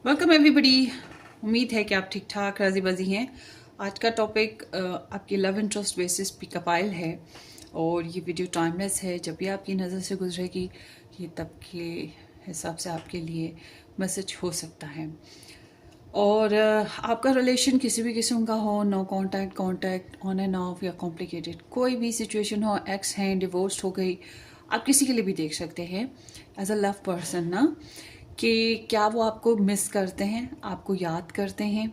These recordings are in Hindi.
Welcome everybody. उम्मीद है कि आप ठीक ठाक राजी बाजी हैं। आज का टॉपिक आपकी लव इंटरेस्ट बेसिस पिकअप आइल है और ये वीडियो टाइमलेस है। जब भी आपकी नज़र से गुजरेगी ये तब के हिसाब से आपके लिए मैसेज हो सकता है। और आपका रिलेशन किसी भी किस्म का हो, no contact, contact, on and off या कॉम्प्लिकेटेड, कोई भी सिचुएशन हो, एक्स हैं, डिवोर्स हो गई, आप किसी के लिए भी देख सकते हैं एज अ लव पर्सन ना, कि क्या वो आपको मिस करते हैं, आपको याद करते हैं,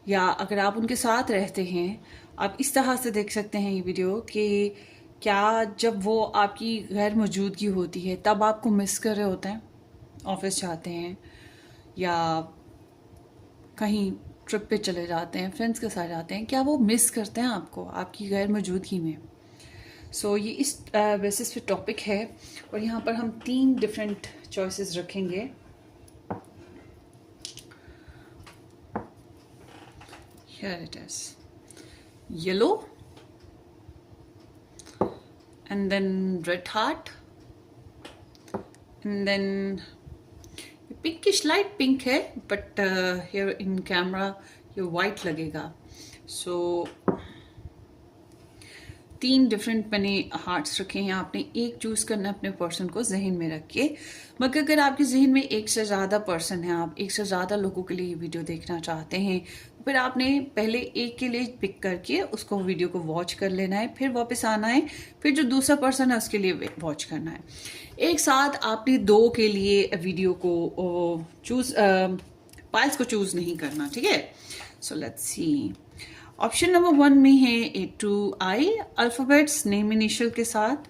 या अगर आप उनके साथ रहते हैं आप इस तरह से देख सकते हैं ये वीडियो कि क्या जब वो आपकी गैर मौजूदगी होती है तब आपको मिस कर रहे होते हैं, ऑफिस जाते हैं या कहीं ट्रिप पे चले जाते हैं, फ्रेंड्स के साथ जाते हैं, क्या वो मिस करते हैं आपको आपकी गैर मौजूदगी में। ये इस बेसिस पे टॉपिक है और यहाँ पर हम 3 डिफरेंट चॉइसेस रखेंगे। Here it is, yellow and then red heart and then pinkish, light pink है but here in camera ये white लगेगा। So 3 डिफरेंट मैंने हार्ट्स रखे हैं, आपने एक चूज करना है अपने पर्सन को जहन में रख के। मगर अगर आपके जहन में एक से ज़्यादा पर्सन है, आप एक से ज़्यादा लोगों के लिए ये वीडियो देखना चाहते हैं, फिर आपने पहले एक के लिए पिक करके उसको वीडियो को वॉच कर लेना है, फिर वापस आना है, फिर जो दूसरा पर्सन है उसके लिए वॉच करना है। एक साथ आपने 2 के लिए वीडियो को चूज पाइल्स को चूज नहीं करना, ठीक है। So let's C. Option number 1 में है A to I alphabets name initial के साथ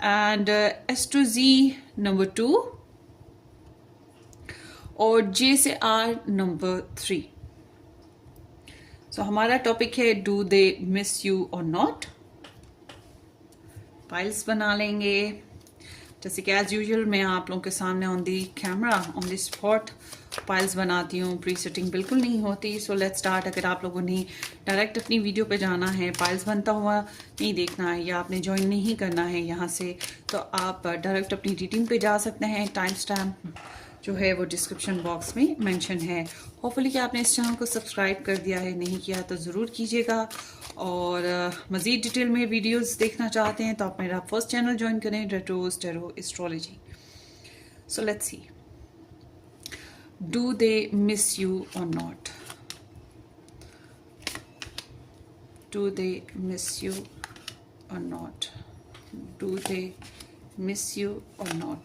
and S to Z number 2 और J से R नंबर 3। सो हमारा टॉपिक है डू दे मिस यू और नॉट। फाइल्स बना लेंगे जैसे कि एज यूजुअल मैं आप लोगों के सामने on the camera on the spot files बनाती हूँ, प्री सेटिंग बिल्कुल नहीं होती। So let's start. अगर आप लोगों ने डायरेक्ट अपनी वीडियो पे जाना है, फाइल्स बनता हुआ नहीं देखना है या आपने ज्वाइन नहीं करना है यहाँ से, तो आप डायरेक्ट अपनी एडिटिंग पे जा सकते हैं। टाइम स्टैम्प जो है वो डिस्क्रिप्शन बॉक्स में मेंशन है। होपफुली कि आपने इस चैनल को सब्सक्राइब कर दिया है, नहीं किया तो ज़रूर कीजिएगा। और मज़ीद डिटेल में वीडियोस देखना चाहते हैं तो आप मेरा फर्स्ट चैनल ज्वाइन करें, Retros tarot astrology. So let's see, do they miss you और not? Do they miss you और not? Do they miss you और not?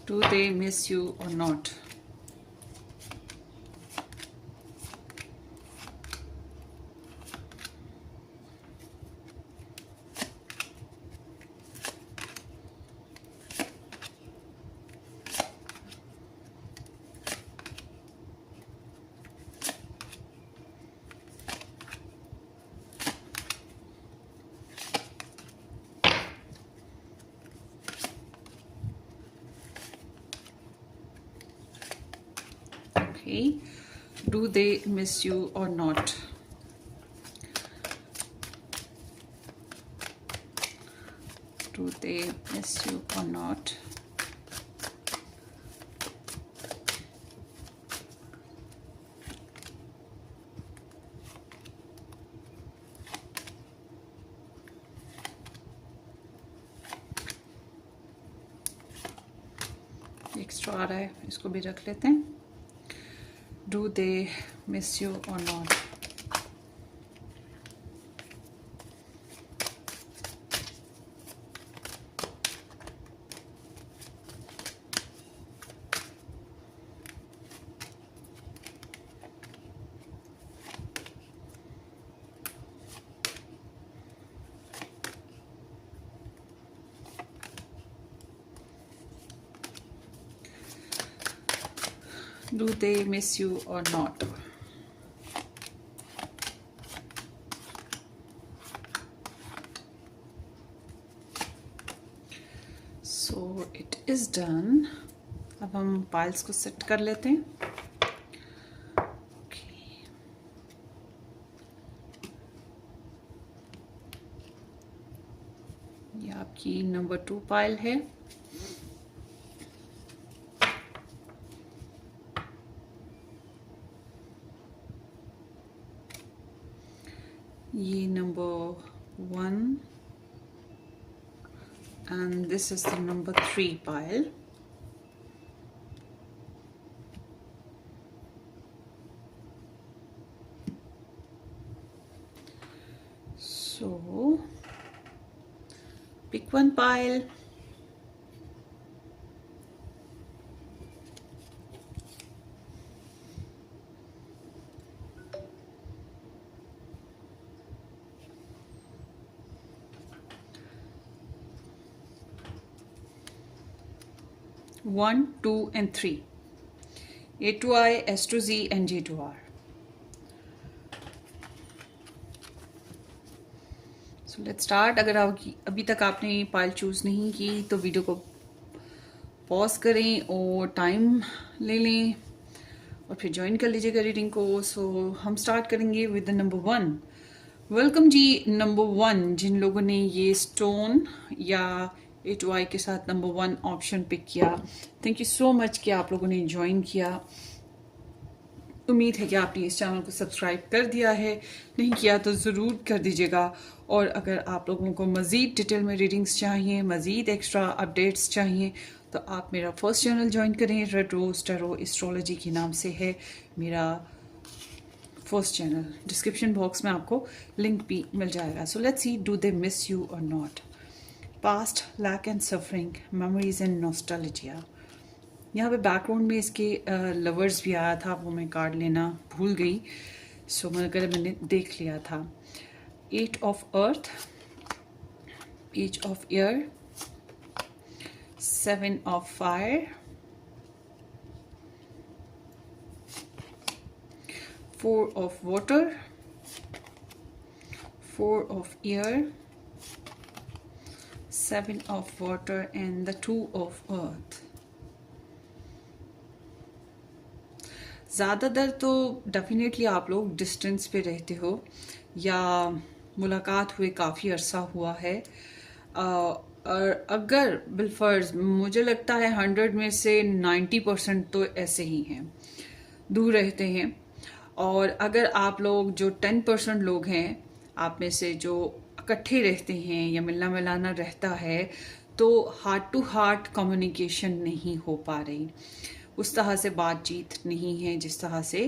Do they miss you or not? Okay, do they miss you or not? Do they miss you or not? Extra आ रहा है, इसको भी रख लेते हैं। Do they miss you or not? Do they miss you or not? So it is done. अब हम पाइल्स को सेट कर लेते हैं। ये आपकी नंबर 2 पाइल है। ये number 1 and this is the number 3 pile. So pick one pile. One, 2 and 3. A to I, S to Z and J to R. So let's start. अगर अभी तक आपने पाइल चूज़ नहीं की तो वीडियो को पॉज करें और टाइम ले लें और फिर ज्वाइन कर लीजिएगा रीडिंग को। सो हम स्टार्ट करेंगे with the number 1। Welcome ji number 1। जिन लोगों ने ये स्टोन या ए टू आई के साथ नंबर 1 ऑप्शन पिक किया, थैंक यू सो मच कि आप लोगों ने ज्वाइन किया। उम्मीद है कि आपने इस चैनल को सब्सक्राइब कर दिया है, नहीं किया तो ज़रूर कर दीजिएगा। और अगर आप लोगों को मज़ीद डिटेल में रीडिंग्स चाहिए, मज़ीद एक्स्ट्रा अपडेट्स चाहिए, तो आप मेरा फर्स्ट चैनल ज्वाइन करें। रेड रोज टैरो एस्ट्रोलॉजी के नाम से है मेरा फर्स्ट चैनल। डिस्क्रिप्शन बॉक्स में आपको लिंक भी मिल जाएगा। So let's see, do they miss you और not. Past, lack and suffering, memories and nostalgia. यहाँ पे बैकग्राउंड में इसके लवर्स भी आया था, वो मैं कार्ड लेना भूल गई। सो मैंने देख लिया था। 8 of earth, page of air, 7 of fire, 4 of water, 4 of air, 7 of water and the 2 of earth. ज़्यादातर तो डेफिनेटली आप लोग डिस्टेंस पे रहते हो या मुलाकात हुए काफ़ी अरसा हुआ है। और अगर बिलफर्ज मुझे लगता है 100 में से 90% तो ऐसे ही हैं, दूर रहते हैं। और अगर आप लोग जो 10% लोग हैं आप में से जो इकट्ठे रहते हैं या मिलना मिलाना रहता है, तो हार्ट टू हार्ट कम्युनिकेशन नहीं हो पा रही, उस तरह से बातचीत नहीं है जिस तरह से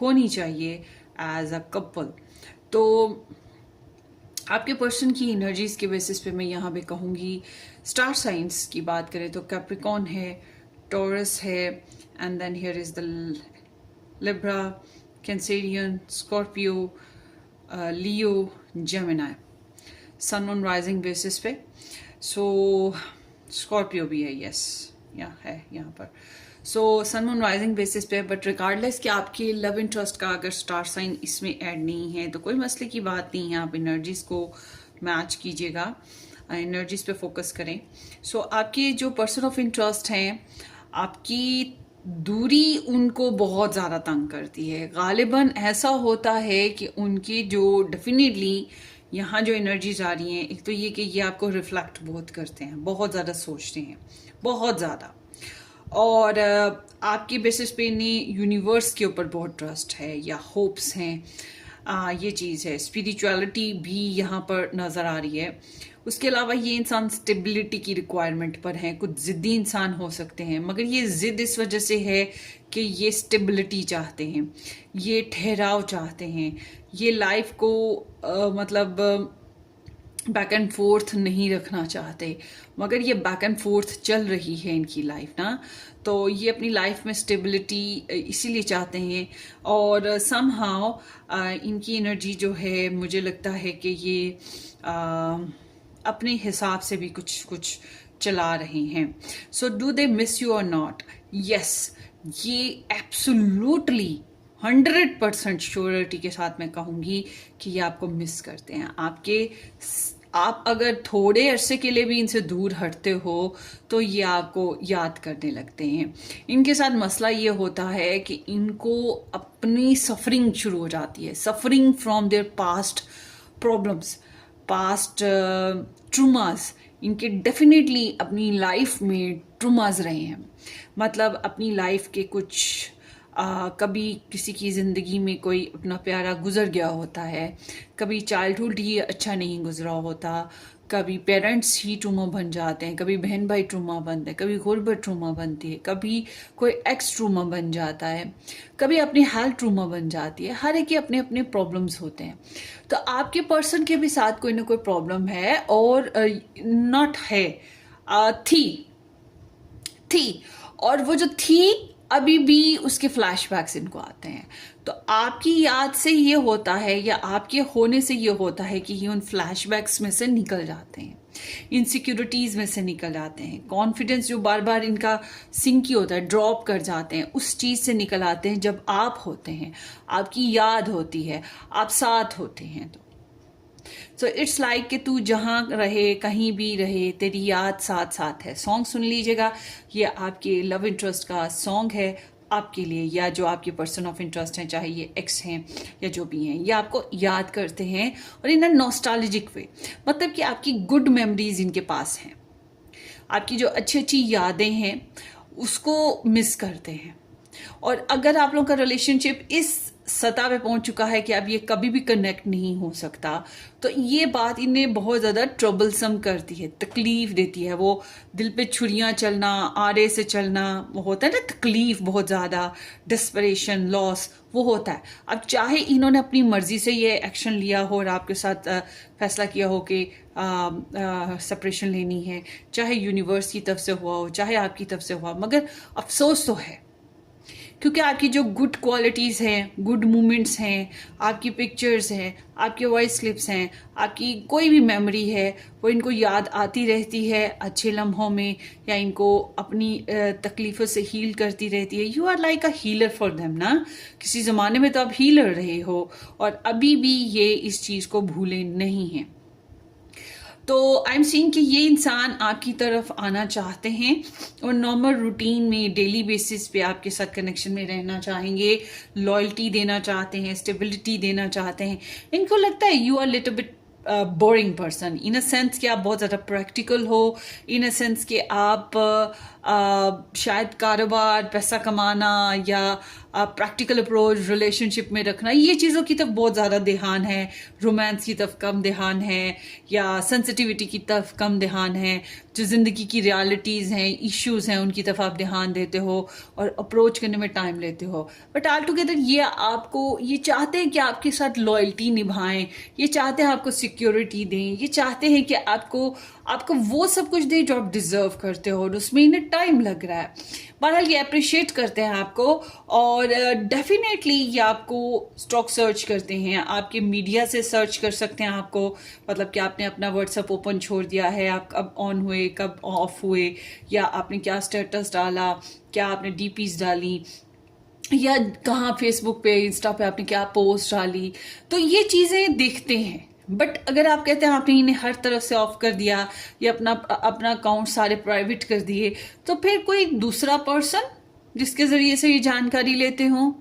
होनी चाहिए एज अ कपल। तो आपके पर्सन की एनर्जीज के बेसिस पे मैं यहाँ पे कहूँगी, स्टार साइंस की बात करें तो कैप्रिकॉन है, टॉरस है, and then here is the Libra, Cancerian, Scorpio, Leo, Gemini. Sun on rising basis पे सो स्कॉर्पियो भी है, यस या है यहाँ पर। सो सन मून राइजिंग बेसिस पे, बट रिगार्डलेस कि आपकी लव इंटरेस्ट का अगर स्टार साइन इसमें ऐड नहीं है तो कोई मसले की बात नहीं है। आप एनर्जीज को मैच कीजिएगा, एनर्जीज पे फोकस करें। सो आपके जो पर्सन ऑफ इंटरेस्ट हैं, आपकी दूरी उनको बहुत ज़्यादा तंग करती है। गालिबन ऐसा होता है कि उनकी जो डेफिनेटली यहाँ जो एनर्जीज आ रही हैं, एक तो ये कि ये आपको रिफ्लेक्ट बहुत करते हैं, बहुत ज़्यादा सोचते हैं, बहुत ज़्यादा। और आपकी बेसिस पे इन्हें यूनिवर्स के ऊपर बहुत ट्रस्ट है या होप्स हैं, ये चीज़ है। स्पिरिचुअलिटी भी यहाँ पर नज़र आ रही है। उसके अलावा ये इंसान स्टेबिलिटी की रिक्वायरमेंट पर हैं। कुछ ज़िद्दी इंसान हो सकते हैं, मगर ये ज़िद इस वजह से है कि ये स्टेबिलिटी चाहते हैं, ये ठहराव चाहते हैं, ये लाइफ को मतलब बैक एंड फोर्थ नहीं रखना चाहते। मगर ये बैक एंड फोर्थ चल रही है इनकी लाइफ ना, तो ये अपनी लाइफ में स्टेबिलिटी इसीलिए चाहते हैं। और समहाउ इनकी एनर्जी जो है, मुझे लगता है कि ये अपने हिसाब से भी कुछ कुछ चला रहे हैं। So do they miss you और नॉट? यस, ये एब्सोल्युटली 100% श्योरिटी के साथ मैं कहूँगी कि ये आपको मिस करते हैं। आप अगर थोड़े अरसे के लिए भी इनसे दूर हटते हो तो ये आपको याद करने लगते हैं। इनके साथ मसला ये होता है कि इनको अपनी सफरिंग शुरू हो जाती है, suffering from their past problems, past traumas. इनके डेफिनेटली अपनी लाइफ में ट्रूमास रहे हैं, मतलब अपनी लाइफ के कुछ कभी किसी की ज़िंदगी में कोई अपना प्यारा गुजर गया होता है, कभी चाइल्डहुड ही अच्छा नहीं गुजरा होता, कभी पेरेंट्स ही ट्रूमा बन जाते हैं, कभी बहन भाई ट्रूमा बनते हैं, कभी गुर्बत ट्रूमा बनती है, कभी कोई एक्स ट्रूमा बन जाता है, कभी अपनी हेल्थ ट्रूमा बन जाती है। हर एक के अपने अपने प्रॉब्लम्स होते हैं। तो आपके पर्सन के भी साथ कोई ना कोई प्रॉब्लम है, और नॉट है, थी और वो जो थी अभी भी उसके फ्लैशबैक्स इनको आते हैं। तो आपकी याद से ये होता है या आपके होने से ये होता है कि ये उन फ्लैशबैक्स में से निकल जाते हैं, इनसिक्योरिटीज में से निकल जाते हैं, कॉन्फिडेंस जो बार बार इनका सिंक ही होता है, ड्रॉप कर जाते हैं, उस चीज से निकल आते हैं जब आप होते हैं, आपकी याद होती है, आप साथ होते हैं। तो सो इट्स लाइक कि तू जहाँ रहे, कहीं भी रहे, तेरी याद साथ साथ है। सॉन्ग सुन लीजिएगा, ये आपके लव इंटरेस्ट का सॉन्ग है आपके लिए, या जो आपके पर्सन ऑफ इंटरेस्ट हैं, चाहे ये एक्स हैं या जो भी हैं, ये आपको याद करते हैं और इन अ नॉस्टैल्जिक वे, मतलब कि आपकी गुड मेमोरीज इनके पास हैं, आपकी जो अच्छी अच्छी यादें हैं उसको मिस करते हैं। और अगर आप लोगों का रिलेशनशिप इस सतह पे पहुंच चुका है कि अब ये कभी भी कनेक्ट नहीं हो सकता, तो ये बात इन्हें बहुत ज़्यादा ट्रबलसम करती है, तकलीफ देती है। वो दिल पे छुरियां चलना, आरे से चलना, वो होता है ना तकलीफ, बहुत ज़्यादा डिस्परेशन, लॉस, वो होता है। अब चाहे इन्होंने अपनी मर्जी से ये एक्शन लिया हो और आपके साथ फैसला किया हो कि सेपरेशन लेनी है, चाहे यूनिवर्स की तरफ से हुआ हो, चाहे आपकी तरफ से हुआ, मगर अफसोस तो है, क्योंकि आपकी जो गुड क्वालिटीज़ हैं, गुड मोमेंट्स हैं, आपकी पिक्चर्स हैं, आपके वॉइस क्लिप्स हैं, आपकी कोई भी मेमोरी है, वो इनको याद आती रहती है अच्छे लम्हों में, या इनको अपनी तकलीफ़ों से हील करती रहती है। You are like a healer for them ना, किसी ज़माने में तो आप हीलर रहे हो और अभी भी ये इस चीज़ को भूले नहीं हैं। तो आई एम सीइंग कि ये इंसान आपकी तरफ आना चाहते हैं और नॉर्मल रूटीन में डेली बेसिस पे आपके साथ कनेक्शन में रहना चाहेंगे, लॉयल्टी देना चाहते हैं, स्टेबिलिटी देना चाहते हैं। इनको लगता है you are little bit boring person, in a sense कि आप बहुत ज़्यादा प्रैक्टिकल हो, इन अ सेंस कि आप शायद कारोबार, पैसा कमाना या प्रैक्टिकल अप्रोच रिलेशनशिप में रखना, ये चीज़ों की तरफ बहुत ज़्यादा ध्यान है, रोमांस की तरफ कम ध्यान है, या सेंसिटिविटी की तरफ कम ध्यान है, जो ज़िंदगी की रियलिटीज़ हैं, इश्यूज़ हैं, उनकी तरफ आप ध्यान देते हो और अप्रोच करने में टाइम लेते हो। बट ऑल टुगेदर ये आपको, ये चाहते हैं कि आपके साथ लॉयल्टी निभाएं, ये चाहते हैं आपको सिक्योरिटी दें, ये चाहते हैं कि आपको वो सब कुछ दें जो आप डिजर्व करते हो, और उसमें इन्हें टाइम लग रहा है। बहरहाल ये अप्रिशिएट करते हैं आपको, और डेफिनेटली ये आपको स्टॉक सर्च करते हैं, आपके मीडिया से सर्च कर सकते हैं आपको, मतलब कि आपने अपना व्हाट्सएप ओपन छोड़ दिया है, आप कब ऑन हुए, कब ऑफ हुए, या आपने क्या स्टेटस डाला, क्या आपने डीपीज डाली, या कहाँ फेसबुक पे, इंस्टा पे आपने क्या पोस्ट डाली, तो ये चीज़ें देखते हैं। बट अगर आप कहते हैं आपने इन्हें हर तरफ से ऑफ कर दिया या अपना अकाउंट सारे प्राइवेट कर दिए, तो फिर कोई दूसरा पर्सन जिसके ज़रिए से ये जानकारी लेते हों,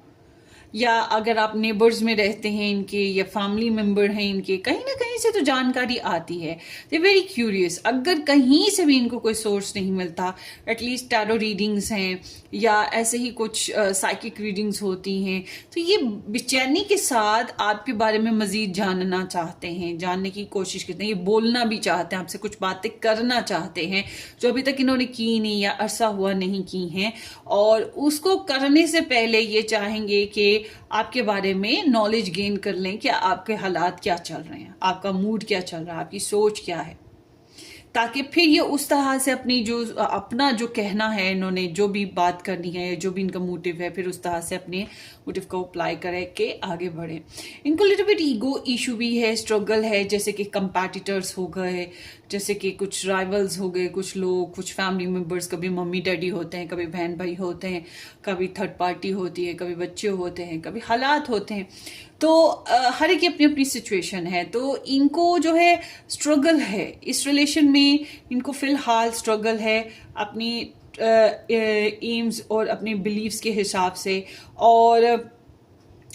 या अगर आप नेबर्स में रहते हैं इनके, या फैमिली मेंबर हैं इनके, कहीं ना कहीं से तो जानकारी आती है। They very curious. अगर कहीं से भी इनको कोई सोर्स नहीं मिलता, एटलीस्ट टैरो रीडिंग्स हैं या ऐसे ही कुछ साइकिक रीडिंग्स होती हैं, तो ये बेचैनी के साथ आपके बारे में मजीद जानना चाहते हैं, जानने की कोशिश करते हैं, ये बोलना भी चाहते हैं, आपसे कुछ बातें करना चाहते हैं जो अभी तक इन्होंने की नहीं या अरसा हुआ नहीं की हैं, और उसको करने से पहले ये चाहेंगे कि आपके बारे में नॉलेज गेन कर लें कि आपके हालात क्या चल रहे हैं, आपका मूड क्या चल रहा है, आपकी सोच क्या है, ताकि फिर ये उस तरह से अपना जो कहना है, इन्होंने जो भी बात करनी है, जो भी इनका मोटिव है, फिर उस तरह से अपने मोटिव को अप्लाई करे के आगे बढ़े। इनको लिटिल बिट ईगो इशू भी है, स्ट्रगल है, जैसे कि कंपैटिटर्स हो गए, जैसे कि कुछ राइवल्स हो गए, कुछ लोग, कुछ फैमिली मेंबर्स, कभी मम्मी डैडी होते हैं, कभी बहन भाई होते हैं, कभी थर्ड पार्टी होती है, कभी बच्चे होते हैं, कभी हालात होते हैं। तो हर एक की अपनी अपनी सिचुएशन है, तो इनको जो है स्ट्रगल है इस रिलेशन में, इनको फिलहाल स्ट्रगल है अपनी एम्स और अपनी बिलीव्स के हिसाब से, और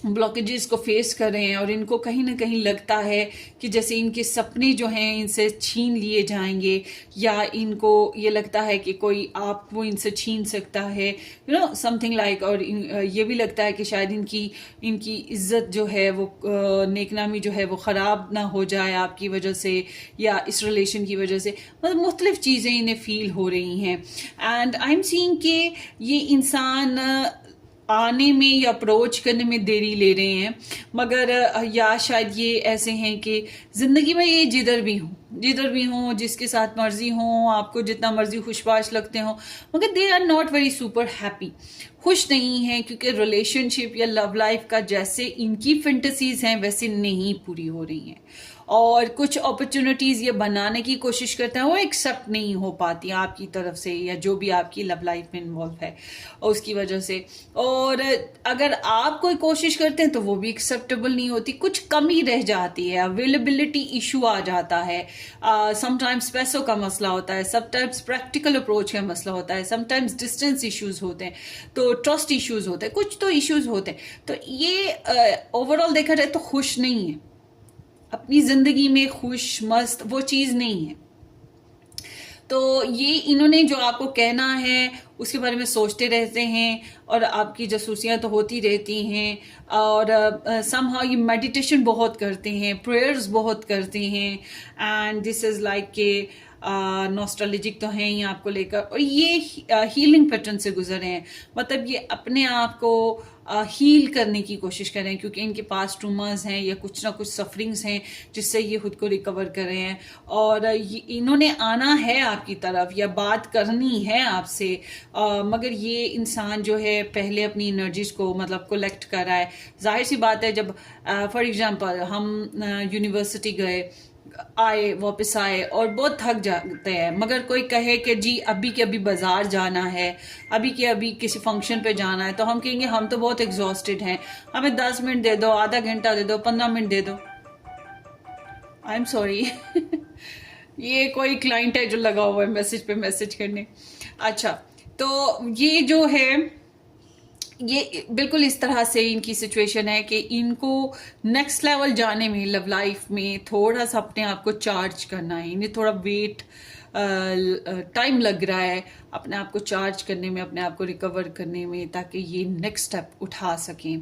ब्लॉकेजेस को फेस कर रहे हैं, और इनको कहीं ना कहीं लगता है कि जैसे इनके सपने जो हैं इनसे छीन लिए जाएंगे, या इनको ये लगता है कि कोई आपको इनसे छीन सकता है, यू नो समथिंग लाइक। और ये भी लगता है कि शायद इनकी इज्जत जो है वो नेकनामी जो है वो ख़राब ना हो जाए आपकी वजह से या इस रिलेशन की वजह से, मतलब मुख्तलिफ चीज़ें इन्हें फील हो रही हैं। एंड आई एम सीइंग कि ये इंसान आने में या अप्रोच करने में देरी ले रहे हैं, मगर या शायद ये ऐसे हैं कि ज़िंदगी में ये जिधर भी हों, जिसके साथ मर्जी हों, आपको जितना मर्जी खुशबाश लगते हों, मगर they are not very super happy, खुश नहीं हैं, क्योंकि रिलेशनशिप या लव लाइफ का जैसे इनकी फैंटेसीज हैं वैसे नहीं पूरी हो रही हैं, और कुछ अपॉर्चुनिटीज़ ये बनाने की कोशिश करते हैं वो एक्सेप्ट नहीं हो पाती आपकी तरफ से, या जो भी आपकी लव लाइफ में इन्वॉल्व है उसकी वजह से। और अगर आप कोई कोशिश करते हैं तो वो भी एक्सेप्टेबल नहीं होती, कुछ कमी रह जाती है, अवेलेबिलिटी इशू आ जाता है, समटाइम्स पैसों का मसला होता है, समटाइम्स प्रैक्टिकल अप्रोच का मसला होता है, समटाइम्स डिस्टेंस इश्यूज होते हैं, तो ट्रस्ट इश्यूज होते हैं, कुछ तो इश्यूज होते हैं। तो ये ओवरऑल देखा जाए तो खुश नहीं है, अपनी जिंदगी में खुश मस्त वो चीज नहीं है। तो ये इन्होंने जो आपको कहना है उसके बारे में सोचते रहते हैं, और आपकी जासूसियां तो होती रहती हैं, और समहाउ ये मेडिटेशन बहुत करते हैं, प्रेयर्स बहुत करते हैं, एंड दिस इज लाइक के नॉस्टैल्जिक तो हैं ही आपको लेकर, और ये हीलिंग पैटर्न से गुजरे हैं, मतलब ये अपने आप को हील करने की कोशिश कर रहे हैं, क्योंकि इनके पास ट्रूमर्स हैं या कुछ ना कुछ सफरिंग्स हैं जिससे ये खुद को रिकवर कर रहे हैं, और इन्होंने आना है आपकी तरफ या बात करनी है आपसे, मगर ये इंसान जो है पहले अपनी एनर्जीज को मतलब कलेक्ट कर रहा है। जाहिर सी बात है, जब फॉर एग्जांपल हम यूनिवर्सिटी गए, आए, वापस आए और बहुत थक जाते हैं, मगर कोई कहे कि जी अभी के अभी बाजार जाना है, अभी के अभी किसी फंक्शन पे जाना है, तो हम कहेंगे हम तो बहुत एग्जॉस्टेड हैं, हमें 10 मिनट दे दो, आधा घंटा दे दो, 15 मिनट दे दो। आई एम सॉरी ये कोई क्लाइंट है जो लगा हुआ है मैसेज पे मैसेज करने। अच्छा, तो ये जो है ये बिल्कुल इस तरह से इनकी सिचुएशन है कि इनको नेक्स्ट लेवल जाने में लव लाइफ में थोड़ा सा अपने आप को चार्ज करना है, इन्हें थोड़ा वेट टाइम लग रहा है अपने आप को चार्ज करने में, अपने आप को रिकवर करने में, ताकि ये नेक्स्ट स्टेप उठा सकें।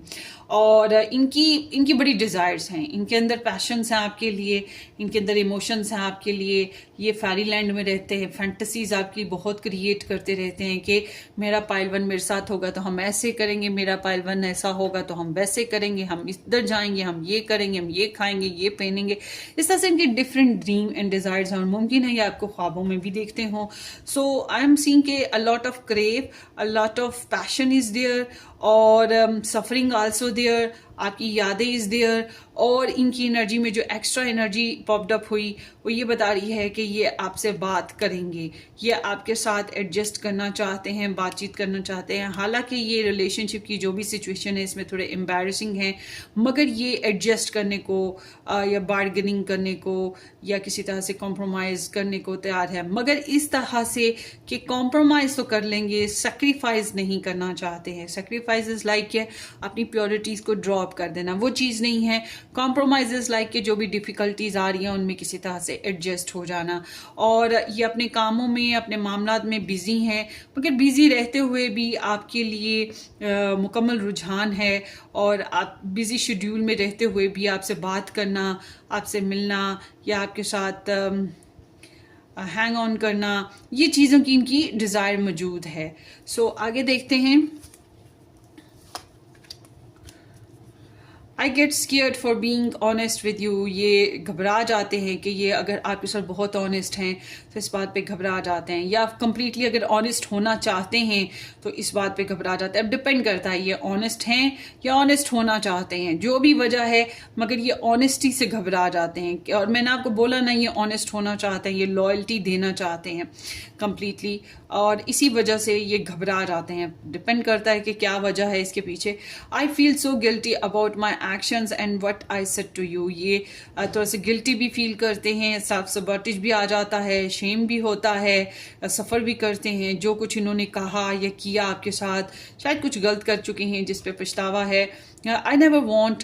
और इनकी बड़ी डिज़ायर्स हैं, इनके अंदर पैशंस हैं आपके लिए, इनके अंदर इमोशंस हैं आपके लिए, ये फेरी लैंड में रहते हैं, फैंटेसीज आपकी बहुत क्रिएट करते रहते हैं कि मेरा पाइलवन मेरे साथ होगा तो हम ऐसे करेंगे, मेरा पाइलवन ऐसा होगा तो हम वैसे करेंगे, हम इधर जाएंगे, हम ये करेंगे, हम ये खाएंगे, ये पहनेंगे। इस तरह से इनके डिफरेंट ड्रीम एंड डिज़ायर्स हैं, और मुमकिन है ये आपको ख्वाबों में भी देखते हों। सो आई एम सीइंग के a lot of crave, a lot of passion is there, और suffering also there, आपकी यादें इज देयर, और इनकी एनर्जी में जो एक्स्ट्रा एनर्जी पॉप्ड अप हुई वो ये बता रही है कि ये आपसे बात करेंगे, ये आपके साथ एडजस्ट करना चाहते हैं, बातचीत करना चाहते हैं। हालांकि ये रिलेशनशिप की जो भी सिचुएशन है इसमें थोड़े एम्बैरसिंग है, मगर ये एडजस्ट करने को या बार्गेनिंग करने को या किसी तरह से कॉम्प्रोमाइज़ करने को तैयार है, मगर इस तरह से कि कॉम्प्रोमाइज़ तो कर लेंगे, सेक्रीफाइस नहीं करना चाहते हैं। सेक्रीफाइस इज लाइक अपनी प्योरिटीज़ को ड्रॉप कर देना, वो चीज़ नहीं है। कॉम्प्रोमाइजेस लाइक कि जो भी डिफ़िकल्टीज आ रही हैं उनमें किसी तरह से एडजस्ट हो जाना, और ये अपने कामों में, अपने मामलात में बिजी हैं, मगर बिजी रहते हुए भी आपके लिए मुकम्मल रुझान है, और आप बिजी शेड्यूल में रहते हुए भी आपसे बात करना, आपसे मिलना या आपके साथ हैंग ऑन करना, ये चीज़ों की इनकी डिज़ायर मौजूद है। सो आगे देखते हैं। I get scared for being honest with you, ये घबरा जाते हैं कि ये अगर आपके साथ बहुत ऑनेस्ट हैं तो इस बात पे घबरा जाते हैं, या कंप्लीटली अगर ऑनेस्ट होना चाहते हैं तो इस बात पे घबरा जाते हैं। अब डिपेंड करता है ये ऑनेस्ट हैं या ऑनेस्ट होना चाहते हैं, जो भी वजह है, मगर ये ऑनेस्टी से घबरा जाते हैं। और मैंने आपको बोला ना, ये ऑनेस्ट होना चाहते हैं, ये लॉयल्टी देना चाहते हैं कंप्लीटली, और इसी वजह से ये घबरा जाते हैं। डिपेंड करता है कि क्या वजह है इसके पीछे। I feel so guilty about my actions and what I said to you. ये थोड़ा सा गिल्टी भी फील करते हैं, सेल्फ सबॉटेज भी आ जाता है, शेम भी होता है, सफ़र भी करते हैं। जो कुछ इन्होंने कहा या किया आपके साथ, शायद कुछ गलत कर चुके हैं जिस पे पछतावा है। I never want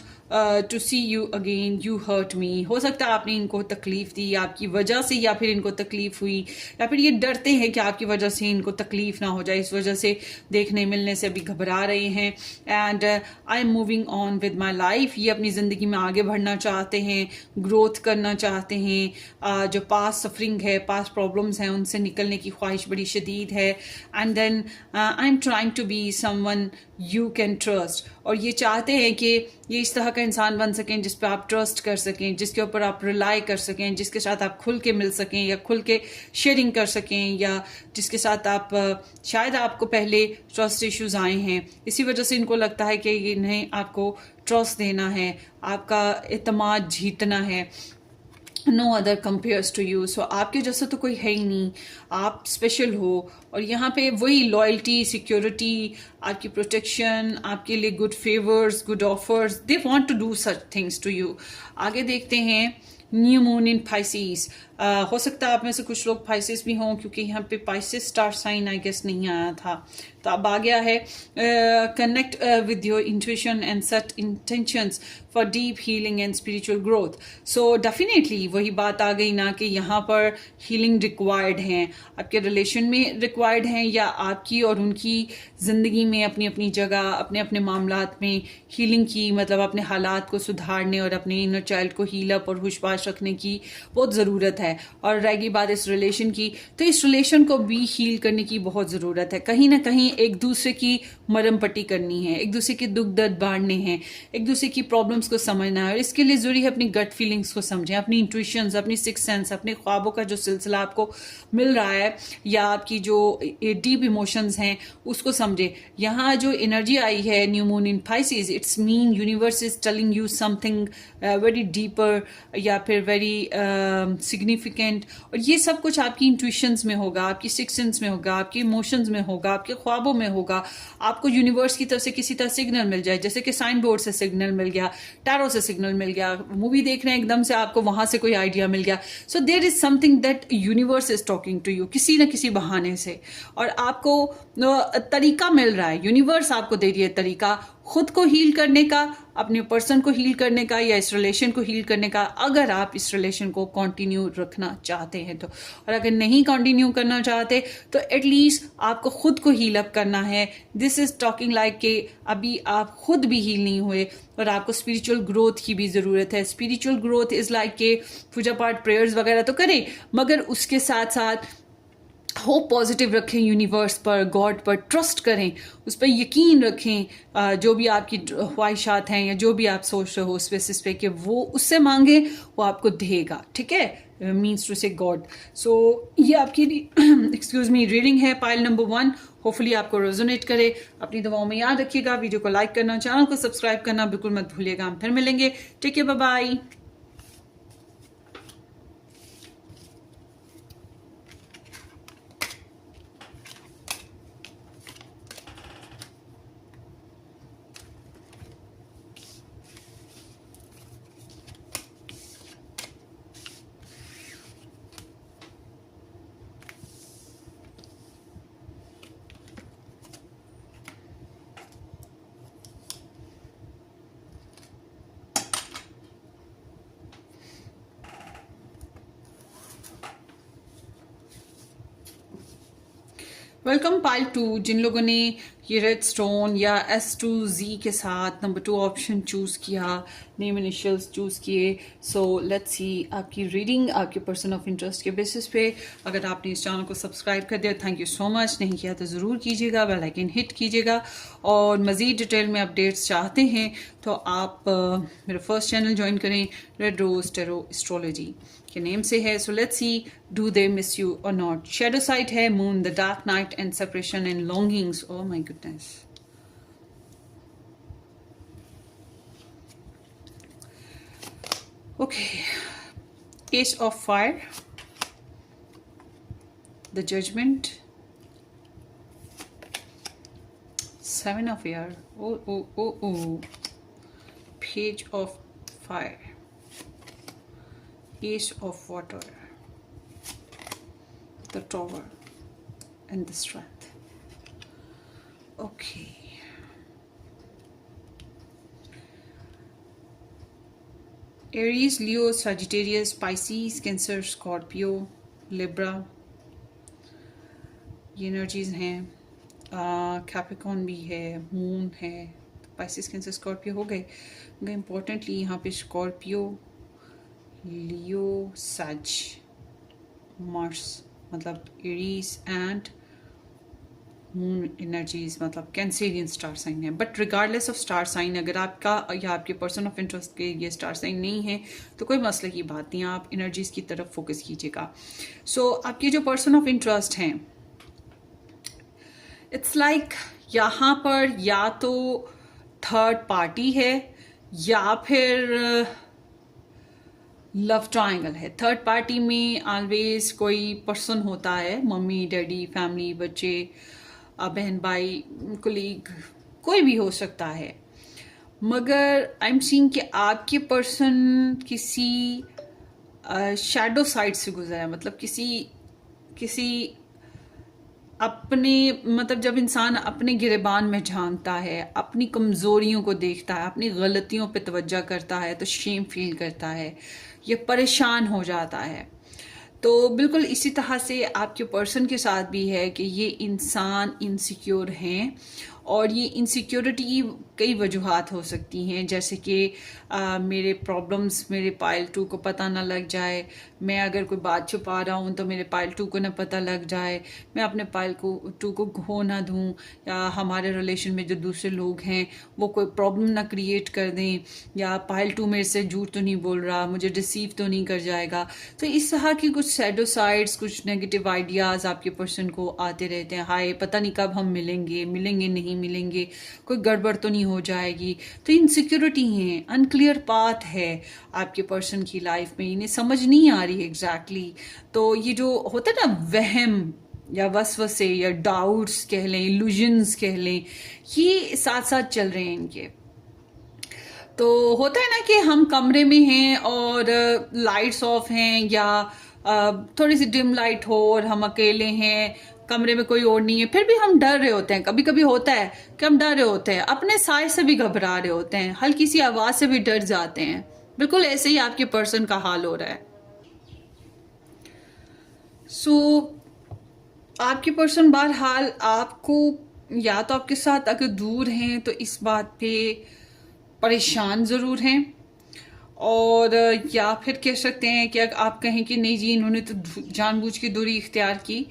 to see you again, you hurt me. हो सकता है आपने इनको तकलीफ दी आपकी वजह से, या फिर इनको तकलीफ हुई, या फिर ये डरते हैं कि आपकी वजह से इनको तकलीफ ना हो जाए, इस वजह से देखने मिलने से अभी घबरा रहे हैं। And I am moving on with my life. ये अपनी ज़िंदगी में आगे बढ़ना चाहते हैं, ग्रोथ करना चाहते हैं। जो पास सफरिंग है, पास प्रॉब्लम्स हैं, उनसे निकलने की ख्वाहिश बड़ी शदीद है। And then I am trying to be someone you can trust. और ये चाहते हैं कि ये इस तरह का इंसान बन सकें जिस पे आप ट्रस्ट कर सकें, जिसके ऊपर आप रिलाई कर सकें, जिसके साथ आप खुल के मिल सकें या खुल के शेयरिंग कर सकें, या जिसके साथ आप शायद आपको पहले ट्रस्ट इश्यूज आए हैं, इसी वजह से इनको लगता है कि इन्हें आपको ट्रस्ट देना है, आपका एतमाद जीतना है। No other compares to you. So आपके जैसा तो कोई है ही नहीं, आप स्पेशल हो। और यहाँ पे वही लॉयल्टी, सिक्योरिटी, आपकी प्रोटेक्शन, आपके लिए good favours, good offers, they want to do such things to you. आगे देखते हैं न्यू मून इन पाइसेस। हो सकता है आप में से कुछ लोग पाइसेस भी हों, क्योंकि यहाँ पे Pisces star sign I guess नहीं आया था, तो अब आ गया है। Connect with your intuition and set intentions for deep healing and spiritual growth. So definitely वही बात आ गई ना कि यहाँ पर हीलिंग रिक्वायर्ड है, आपके रिलेशन में रिक्वायर्ड है, या आपकी और उनकी ज़िंदगी में अपनी अपनी जगह, अपने अपने मामलात में हीलिंग की, मतलब अपने हालात को सुधारने और अपने इनर चाइल्ड को हील अप और हुशबाश रखने की बहुत ज़रूरत है। और रहेगी बात इस रिलेशन की, तो इस रिलेशन को भी हील करने की बहुत ज़रूरत है। कहीं ना कहीं एक दूसरे की मरम पट्टी करनी है, एक दूसरे के दुख दर्द बांटने हैं, एक दूसरे की प्रॉब्लम्स को समझना है। और इसके लिए ज़रूरी है अपनी गट फीलिंग्स को समझें, अपनी इंट्यूशंस, अपनी सिक्स सेंस, अपने ख्वाबों का जो सिलसिला आपको मिल रहा है, या आपकी जो डीप इमोशंस हैं उसको समझे। यहाँ जो एनर्जी आई है new moon in Pisces, it's mean universe is telling you something very deeper, या फिर वेरी सिग्निफिकेंट। और ये सब कुछ आपकी इंट्यूशंस में होगा, आपकी सिक्स सेंस में होगा, आपके इमोशंस में होगा, आपके ख्वाबों में होगा। आपको यूनिवर्स की तरफ से किसी तरह सिग्नल मिल जाए, जैसे कि साइन बोर्ड से सिग्नल मिल गया, टैरो से सिग्नल मिल गया, मूवी देख रहे हैं एकदम से आपको वहां से कोई आइडिया मिल गया। So there is something that universe is talking to you किसी न किसी बहाने से, और आपको तरीका मिल रहा है। यूनिवर्स आपको दे रही है तरीका खुद को हील करने का, अपने पर्सन को हील करने का, या इस रिलेशन को हील करने का, अगर आप इस रिलेशन को कंटिन्यू रखना चाहते हैं तो। और अगर नहीं कंटिन्यू करना चाहते तो एटलीस्ट आपको खुद को हील अप करना है। दिस इज टॉकिंग लाइक कि अभी आप खुद भी हील नहीं हुए और आपको स्पिरिचुअल ग्रोथ की भी ज़रूरत है। स्पिरिचुअल ग्रोथ इज़ लाइक के पूजा पाठ, प्रेयर्स वगैरह तो करें, मगर उसके साथ साथ होप पॉजिटिव रखें, यूनिवर्स पर, गॉड पर ट्रस्ट करें, उस पर यकीन रखें। जो भी आपकी ख्वाहिशात हैं या जो भी आप सोच रहे हो उस बेसिस पे कि वो उससे मांगे, वो आपको देगा, ठीक है। मीन्स टू से गॉड। सो ये आपकी एक्सक्यूज मी रीडिंग है पाइल नंबर 1। होपफुली आपको रेजोनेट करे। अपनी दुआओं में याद रखिएगा, वीडियो को लाइक करना, चैनल को सब्सक्राइब करना बिल्कुल मत भूलिएगा। हम फिर मिलेंगे, ठीक है, बाय बाय। Welcome pile 2। जिन लोगों ने ये रेड स्टोन या S2Z के साथ नंबर 2 ऑप्शन चूज़ किया, नेम इनिशियल्स चूज़ किए, सो लेट्स सी आपकी रीडिंग आपके पर्सन ऑफ इंटरेस्ट के बेसिस पे। अगर आपने इस चैनल को सब्सक्राइब कर दिया, थैंक यू सो मच। नहीं किया तो ज़रूर कीजिएगा, बेल आइकन हिट कीजिएगा। और मज़ीद डिटेल में अपडेट्स चाहते हैं तो आप मेरा फर्स्ट चैनल ज्वाइन करें, रेड रोज टेरो एस्ट्रोलॉजी के नेम से है। So let's see do they miss you और नॉट। शेडो साइड है moon, the dark night and separation and longings. Oh my goodness. Okay, ace of fire, the judgement, 7 of air, oh oh oh oh, Page of Fire, Ace of Water, the Tower, and the Strength. Okay. Aries, Leo, Sagittarius, Pisces, Cancer, Scorpio, Libra, ये एनर्जीज हैं। कैप्रिकॉर्न भी है, मून है, पाइसिस, कैंसर, स्कॉर्पियो हो गए। मगर इम्पोर्टेंटली यहाँ पे स्कॉर्पियो, लियो, सैज, मार्स मतलब एरीज एंड मून एनर्जीज मतलब कैंसेरियन स्टार साइन है। But regardless of star sign, अगर आपका या आपके पर्सन ऑफ इंटरेस्ट के ये स्टार साइन नहीं है तो कोई मसले की बात नहीं, आप एनर्जीज की तरफ फोकस कीजिएगा। सो आपके जो पर्सन ऑफ इंटरेस्ट हैं, इट्स लाइक यहाँ पर या तो थर्ड पार्टी है या फिर लव ट्रायंगल है। थर्ड पार्टी में ऑलवेज कोई पर्सन होता है, मम्मी डैडी, फैमिली, बच्चे, बहन भाई, कोलीग, कोई भी हो सकता है। मगर आई एम सीइंग कि आपके पर्सन किसी शैडो साइड से गुजरा है, मतलब किसी अपने, मतलब जब इंसान अपने गिरेबान में झांकता है, अपनी कमज़ोरियों को देखता है, अपनी गलतियों पे तवज्जो करता है तो शेम फील करता है, ये परेशान हो जाता है। तो बिल्कुल इसी तरह से आपके पर्सन के साथ भी है कि ये इंसान इनसिक्योर हैं और ये इनसिक्योरिटी की कई वजूहात हो सकती हैं, जैसे कि मेरे प्रॉब्लम्स मेरे पाइल 2 को पता ना लग जाए, मैं अगर कोई बात छुपा रहा हूँ तो मेरे पाइल 2 को ना पता लग जाए, मैं अपने पाइल 2 को खो ना दूँ, या हमारे रिलेशन में जो दूसरे लोग हैं वो कोई प्रॉब्लम ना क्रिएट कर दें, या पाइल 2 मेरे से झूठ तो नहीं बोल रहा, मुझे डिसीव तो नहीं कर जाएगा। तो इस तरह की कुछ शैडो साइड्स, कुछ नेगेटिव आइडियाज़ आपके पर्सन को आते रहते हैं। हाय पता नहीं कब हम मिलेंगे नहीं मिलेंगे, कोई गड़बड़ तो नहीं हो जाएगी। तो इनसिक्योरिटी है, अनक्लियर पाथ है आपके पर्सन की लाइफ में, इन्हें समझ नहीं आ रही एग्जैक्टली। तो ये जो होता है ना वहम या वसवसे या डाउट्स कह लें, इल्यूजन्स कह लें, ये साथ साथ चल रहे हैं इनके। तो होता है ना कि हम कमरे में हैं और लाइट्स ऑफ हैं या थोड़ी सी डिम लाइट हो और हम अकेले हैं, कमरे में कोई और नहीं है, फिर भी हम डर रहे होते हैं। कभी कभी होता है कि हम डर रहे होते हैं, अपने साय से भी घबरा रहे होते हैं, हल्की सी आवाज से भी डर जाते हैं। बिल्कुल ऐसे ही आपके पर्सन का हाल हो रहा है। सो आपके पर्सन बहरहाल आपको, या तो आपके साथ अगर दूर हैं तो इस बात पे परेशान ज़रूर हैं, और या फिर कह सकते हैं कि अगर आप कहें कि नहीं जी इन्होंने तो जानबूझ के दूरी इख्तियार की,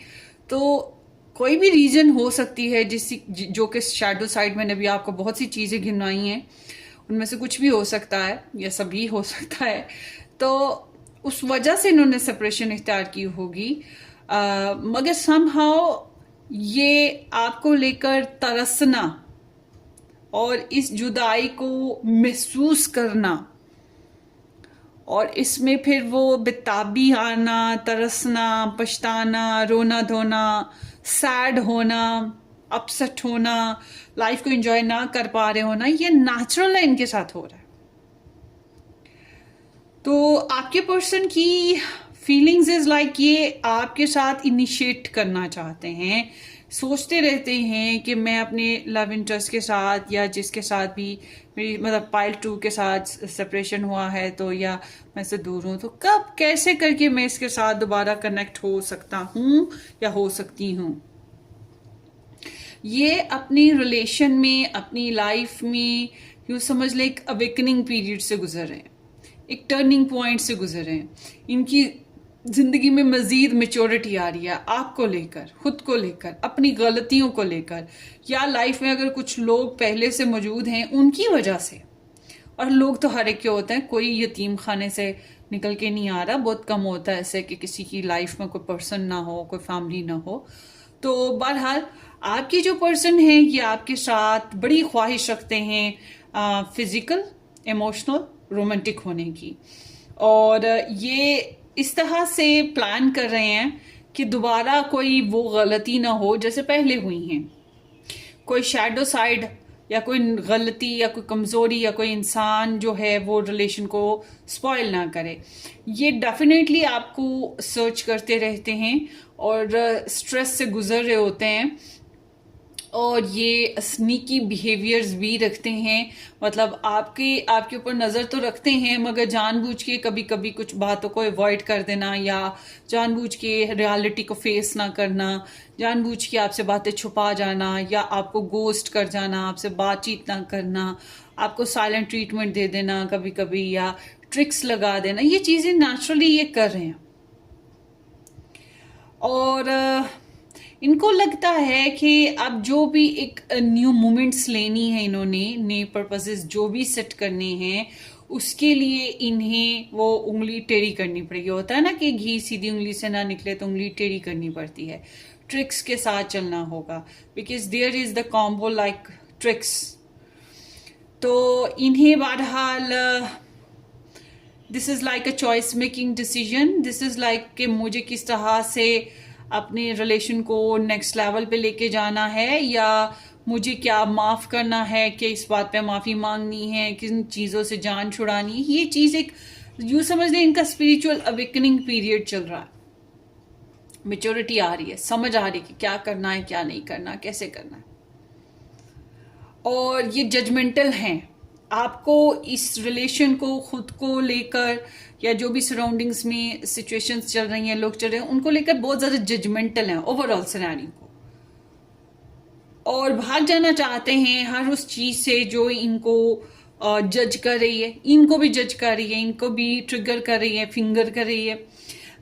तो कोई भी रीज़न हो सकती है जो कि शैडो साइड मैंने भी आपको बहुत सी चीज़ें गिनवाई हैं, उनमें से कुछ भी हो सकता है या सभी हो सकता है। तो उस वजह से इन्होंने सेपरेशन इख्तियार की होगी। मगर समहाउ ये आपको लेकर तरसना और इस जुदाई को महसूस करना, और इसमें फिर वो बेताबी आना, तरसना, पछताना, रोना धोना, सैड होना, अपसेट होना, लाइफ को एंजॉय ना कर पा रहे होना, ये नेचुरल है, इनके साथ हो रहा है। तो आपके पर्सन की फीलिंग्स इज लाइक ये आपके साथ इनिशिएट करना चाहते हैं, सोचते रहते हैं कि मैं अपने लव इंटरेस्ट के साथ या जिसके साथ भी मेरी मतलब पाइल 2 के साथ सेपरेशन हुआ है तो, या मैं से दूर हूं तो कब कैसे करके मैं इसके साथ दोबारा कनेक्ट हो सकता हूं या हो सकती हूं। ये अपनी रिलेशन में, अपनी लाइफ में यूँ समझ ले एक अवेकनिंग पीरियड से गुजर रहे हैं, एक टर्निंग पॉइंट से गुजर रहे हैं। इनकी जिंदगी में मजीद मेच्योरिटी आ रही है आपको लेकर, खुद को लेकर, अपनी गलतियों को लेकर, या लाइफ में अगर कुछ लोग पहले से मौजूद हैं उनकी वजह से। और लोग तो हर एक के होते हैं, कोई यतीम खाने से निकल के नहीं आ रहा, बहुत कम होता है ऐसे कि किसी की लाइफ में कोई पर्सन ना हो, कोई फैमिली ना हो। तो बहरहाल आपकी जो पर्सन है ये आपके साथ बड़ी ख्वाहिश रखते हैं फिजिकल, इमोशनल, रोमांटिक होने की, और ये इस तरह से प्लान कर रहे हैं कि दोबारा कोई वो गलती ना हो जैसे पहले हुई हैं। कोई शैडो साइड या कोई गलती या कोई कमज़ोरी या कोई इंसान जो है वो रिलेशन को स्पॉइल ना करे। ये डेफिनेटली आपको सर्च करते रहते हैं और स्ट्रेस से गुजर रहे होते हैं, और ये स्नीकी बिहेवियर्स भी रखते हैं। मतलब आपके ऊपर नज़र तो रखते हैं, मगर जानबूझ के कभी कभी कुछ बातों को अवॉइड कर देना, या जानबूझ के रियलिटी को फेस ना करना, जानबूझ के आपसे बातें छुपा जाना, या आपको गोस्ट कर जाना, आपसे बातचीत ना करना, आपको साइलेंट ट्रीटमेंट दे देना कभी कभी, या ट्रिक्स लगा देना। ये चीज़ें नेचुरली ये कर रहे हैं। और इनको लगता है कि अब जो भी एक न्यू मोमेंट्स लेनी है, इन्होंने नए पर्पसेस जो भी सेट करने हैं, उसके लिए इन्हें वो उंगली टेढ़ी करनी पड़ेगी। होता है ना कि घी सीधी उंगली से ना निकले तो उंगली टेढ़ी करनी पड़ती है। ट्रिक्स के साथ चलना होगा, because there is the combo like tricks. तो इन्हें बहरहाल this is like a choice making decision. This is like कि मुझे किस तरह से अपने रिलेशन को नेक्स्ट लेवल पे लेके जाना है, या मुझे क्या माफ़ करना है, कि इस बात पे माफ़ी मांगनी है, किन चीज़ों से जान छुड़ानी है। ये चीज़ एक यूँ समझ लें इनका स्पिरिचुअल अवेकनिंग पीरियड चल रहा है। मेच्योरिटी आ रही है, समझ आ रही है कि क्या करना है, क्या नहीं करना, कैसे करना है। और ये जजमेंटल हैं। आपको इस रिलेशन को खुद को लेकर, या जो भी सराउंडिंग्स में सिचुएशंस चल रही हैं, लोग चल रहे हैं, उनको लेकर बहुत ज़्यादा जजमेंटल हैं ओवरऑल सिनेरियो को, और भाग जाना चाहते हैं हर उस चीज़ से जो इनको जज कर रही है। इनको भी जज कर रही है, इनको भी ट्रिगर कर रही है, फिंगर कर रही है।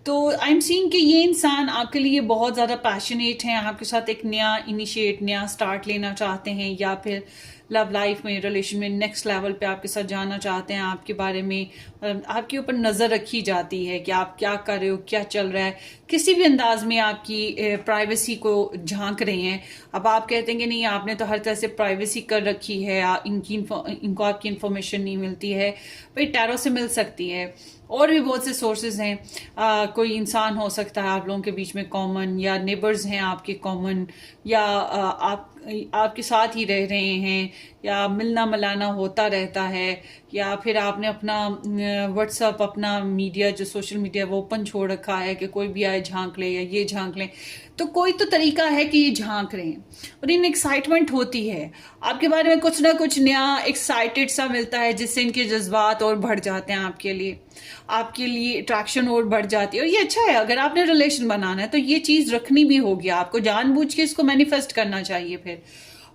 तो आई एम सीइंग कि ये इंसान आपके लिए बहुत ज़्यादा पैशनेट हैं, आपके साथ एक नया इनिशिएट, नया स्टार्ट लेना चाहते हैं, या फिर लव लाइफ में, रिलेशन में नेक्स्ट लेवल पे आपके साथ जाना चाहते हैं। आपके बारे में आपके ऊपर नज़र रखी जाती है कि आप क्या कर रहे हो, क्या चल रहा है, किसी भी अंदाज में आपकी प्राइवेसी को झांक रहे हैं। अब आप कहते हैं कि नहीं, आपने तो हर तरह से प्राइवेसी कर रखी है, इनको आपकी इन्फॉर्मेशन नहीं मिलती है। भाई टैरो से मिल सकती है, और भी बहुत से सोर्सेज हैं। कोई इंसान हो सकता है आप लोगों के बीच में कॉमन, या नेबर्स हैं आपके कॉमन, या आपके साथ ही रह रहे हैं, या मिलना मिलाना होता रहता है, या फिर आपने अपना व्हाट्सअप, अपना मीडिया जो सोशल मीडिया वो ओपन छोड़ रखा है कि कोई भी आए झांक ले, या ये झांक ले। तो कोई तो तरीका है कि ये झांक रहे हैं, और इन एक्साइटमेंट होती है आपके बारे में, कुछ ना कुछ नया एक्साइटेड सा मिलता है, जिससे इनके जज्बात और बढ़ जाते हैं आपके लिए अट्रैक्शन और बढ़ जाती है। और ये अच्छा है, अगर आपने रिलेशन बनाना है तो ये चीज़ रखनी भी होगी, आपको जानबूझ के इसको मैनिफेस्ट करना चाहिए फिर।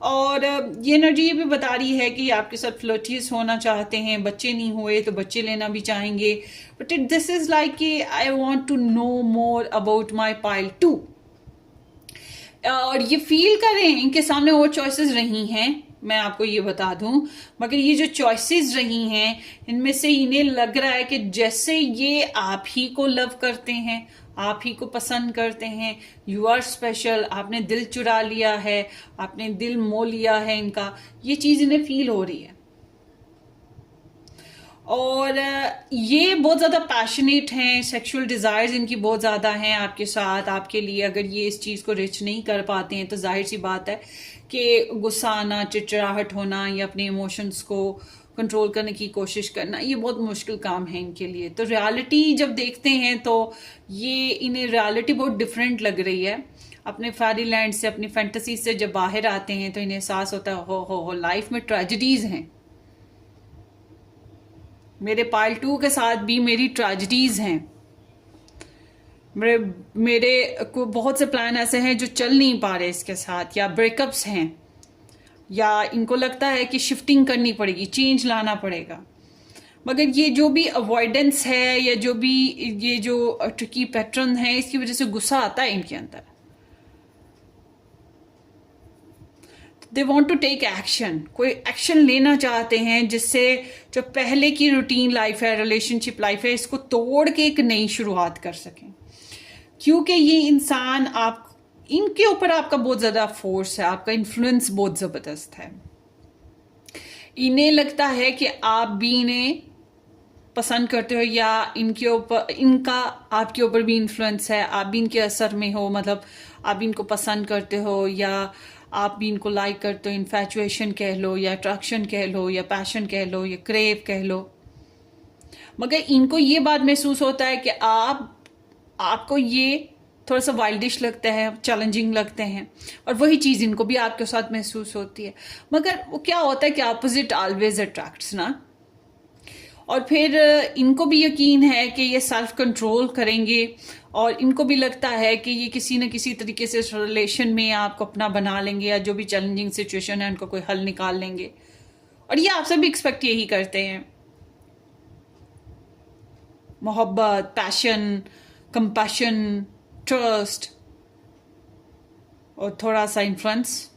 और ये एनर्जी ये भी बता रही है कि आपके साथ फ्लर्टियस होना चाहते हैं, बच्चे नहीं हुए तो बच्चे लेना भी चाहेंगे। बट दिस इज लाइक कि I want to know more about my pile 2। और ये फील कर रहे हैं इनके सामने और चॉइसेस रही हैं, मैं आपको ये बता दूं, मगर ये जो चॉइसेस रही हैं इनमें से इन्हें लग रहा है कि जैसे ये आप ही को लव करते हैं, आप ही को पसंद करते हैं, यू आर स्पेशल, आपने दिल चुरा लिया है, आपने दिल मोह लिया है इनका, ये चीज इन्हें फील हो रही है। और ये बहुत ज़्यादा पैशनेट हैं, सेक्सुअल डिज़ायर्स इनकी बहुत ज़्यादा हैं आपके साथ, आपके लिए। अगर ये इस चीज़ को रिच नहीं कर पाते हैं तो जाहिर सी बात है कि गुस्सा आना, चिड़चिड़ाहट होना, या अपने इमोशंस को कंट्रोल करने की कोशिश करना, ये बहुत मुश्किल काम है इनके लिए। तो रियलिटी जब देखते हैं तो ये इन्हें रियलिटी बहुत डिफरेंट लग रही है। अपने फेरी लैंड से, अपनी फैंटेसी से जब बाहर आते हैं तो इन्हें एहसास होता है हो लाइफ में ट्रेजेडीज हैं। मेरे पाइल 2 के साथ भी मेरी ट्रेजेडीज हैं। मेरे को बहुत से प्लान ऐसे हैं जो चल नहीं पा रहे इसके साथ, या ब्रेकअप्स हैं, या इनको लगता है कि शिफ्टिंग करनी पड़ेगी, चेंज लाना पड़ेगा। मगर ये जो भी अवॉइडेंस है, या जो भी ये जो ट्रिकी पैटर्न है, इसकी वजह से गुस्सा आता है इनके अंदर। They want to take action, कोई एक्शन लेना चाहते हैं जिससे जो पहले की रूटीन लाइफ है, रिलेशनशिप लाइफ है, इसको तोड़ के एक नई शुरुआत कर सकें। क्योंकि ये इंसान इनके ऊपर आपका बहुत ज़्यादा फोर्स है, आपका इन्फ्लुएंस बहुत ज़बरदस्त है। इन्हें लगता है कि आप भी इन्हें पसंद करते हो, या इनके ऊपर, इनका आपके ऊपर भी इन्फ्लुएंस है, आप भी इनके असर में हो, मतलब आप भी इनको पसंद करते हो, या आप भी इनको लाइक करते हो, इन्फैचुएशन कह लो, या अट्रैक्शन कह लो, या पैशन कह लो, या क्रेव कह लो। मगर इनको ये बात महसूस होता है कि आपको ये थोड़ा सा वाइल्डिश लगता है, चैलेंजिंग लगते हैं, और वही चीज़ इनको भी आपके साथ महसूस होती है। मगर वो क्या होता है कि अपोजिट ऑलवेज अट्रैक्ट्स ना। और फिर इनको भी यकीन है कि ये सेल्फ कंट्रोल करेंगे, और इनको भी लगता है कि ये किसी न किसी तरीके से इस रिलेशन में आपको अपना बना लेंगे, या जो भी चैलेंजिंग सिचुएशन है उनको कोई हल निकाल लेंगे। और ये आपसे भी एक्सपेक्ट यही करते हैं, मोहब्बत, पैशन, कंपैशन, ट्रस्ट और थोड़ा सा इन्फ्लुएंस।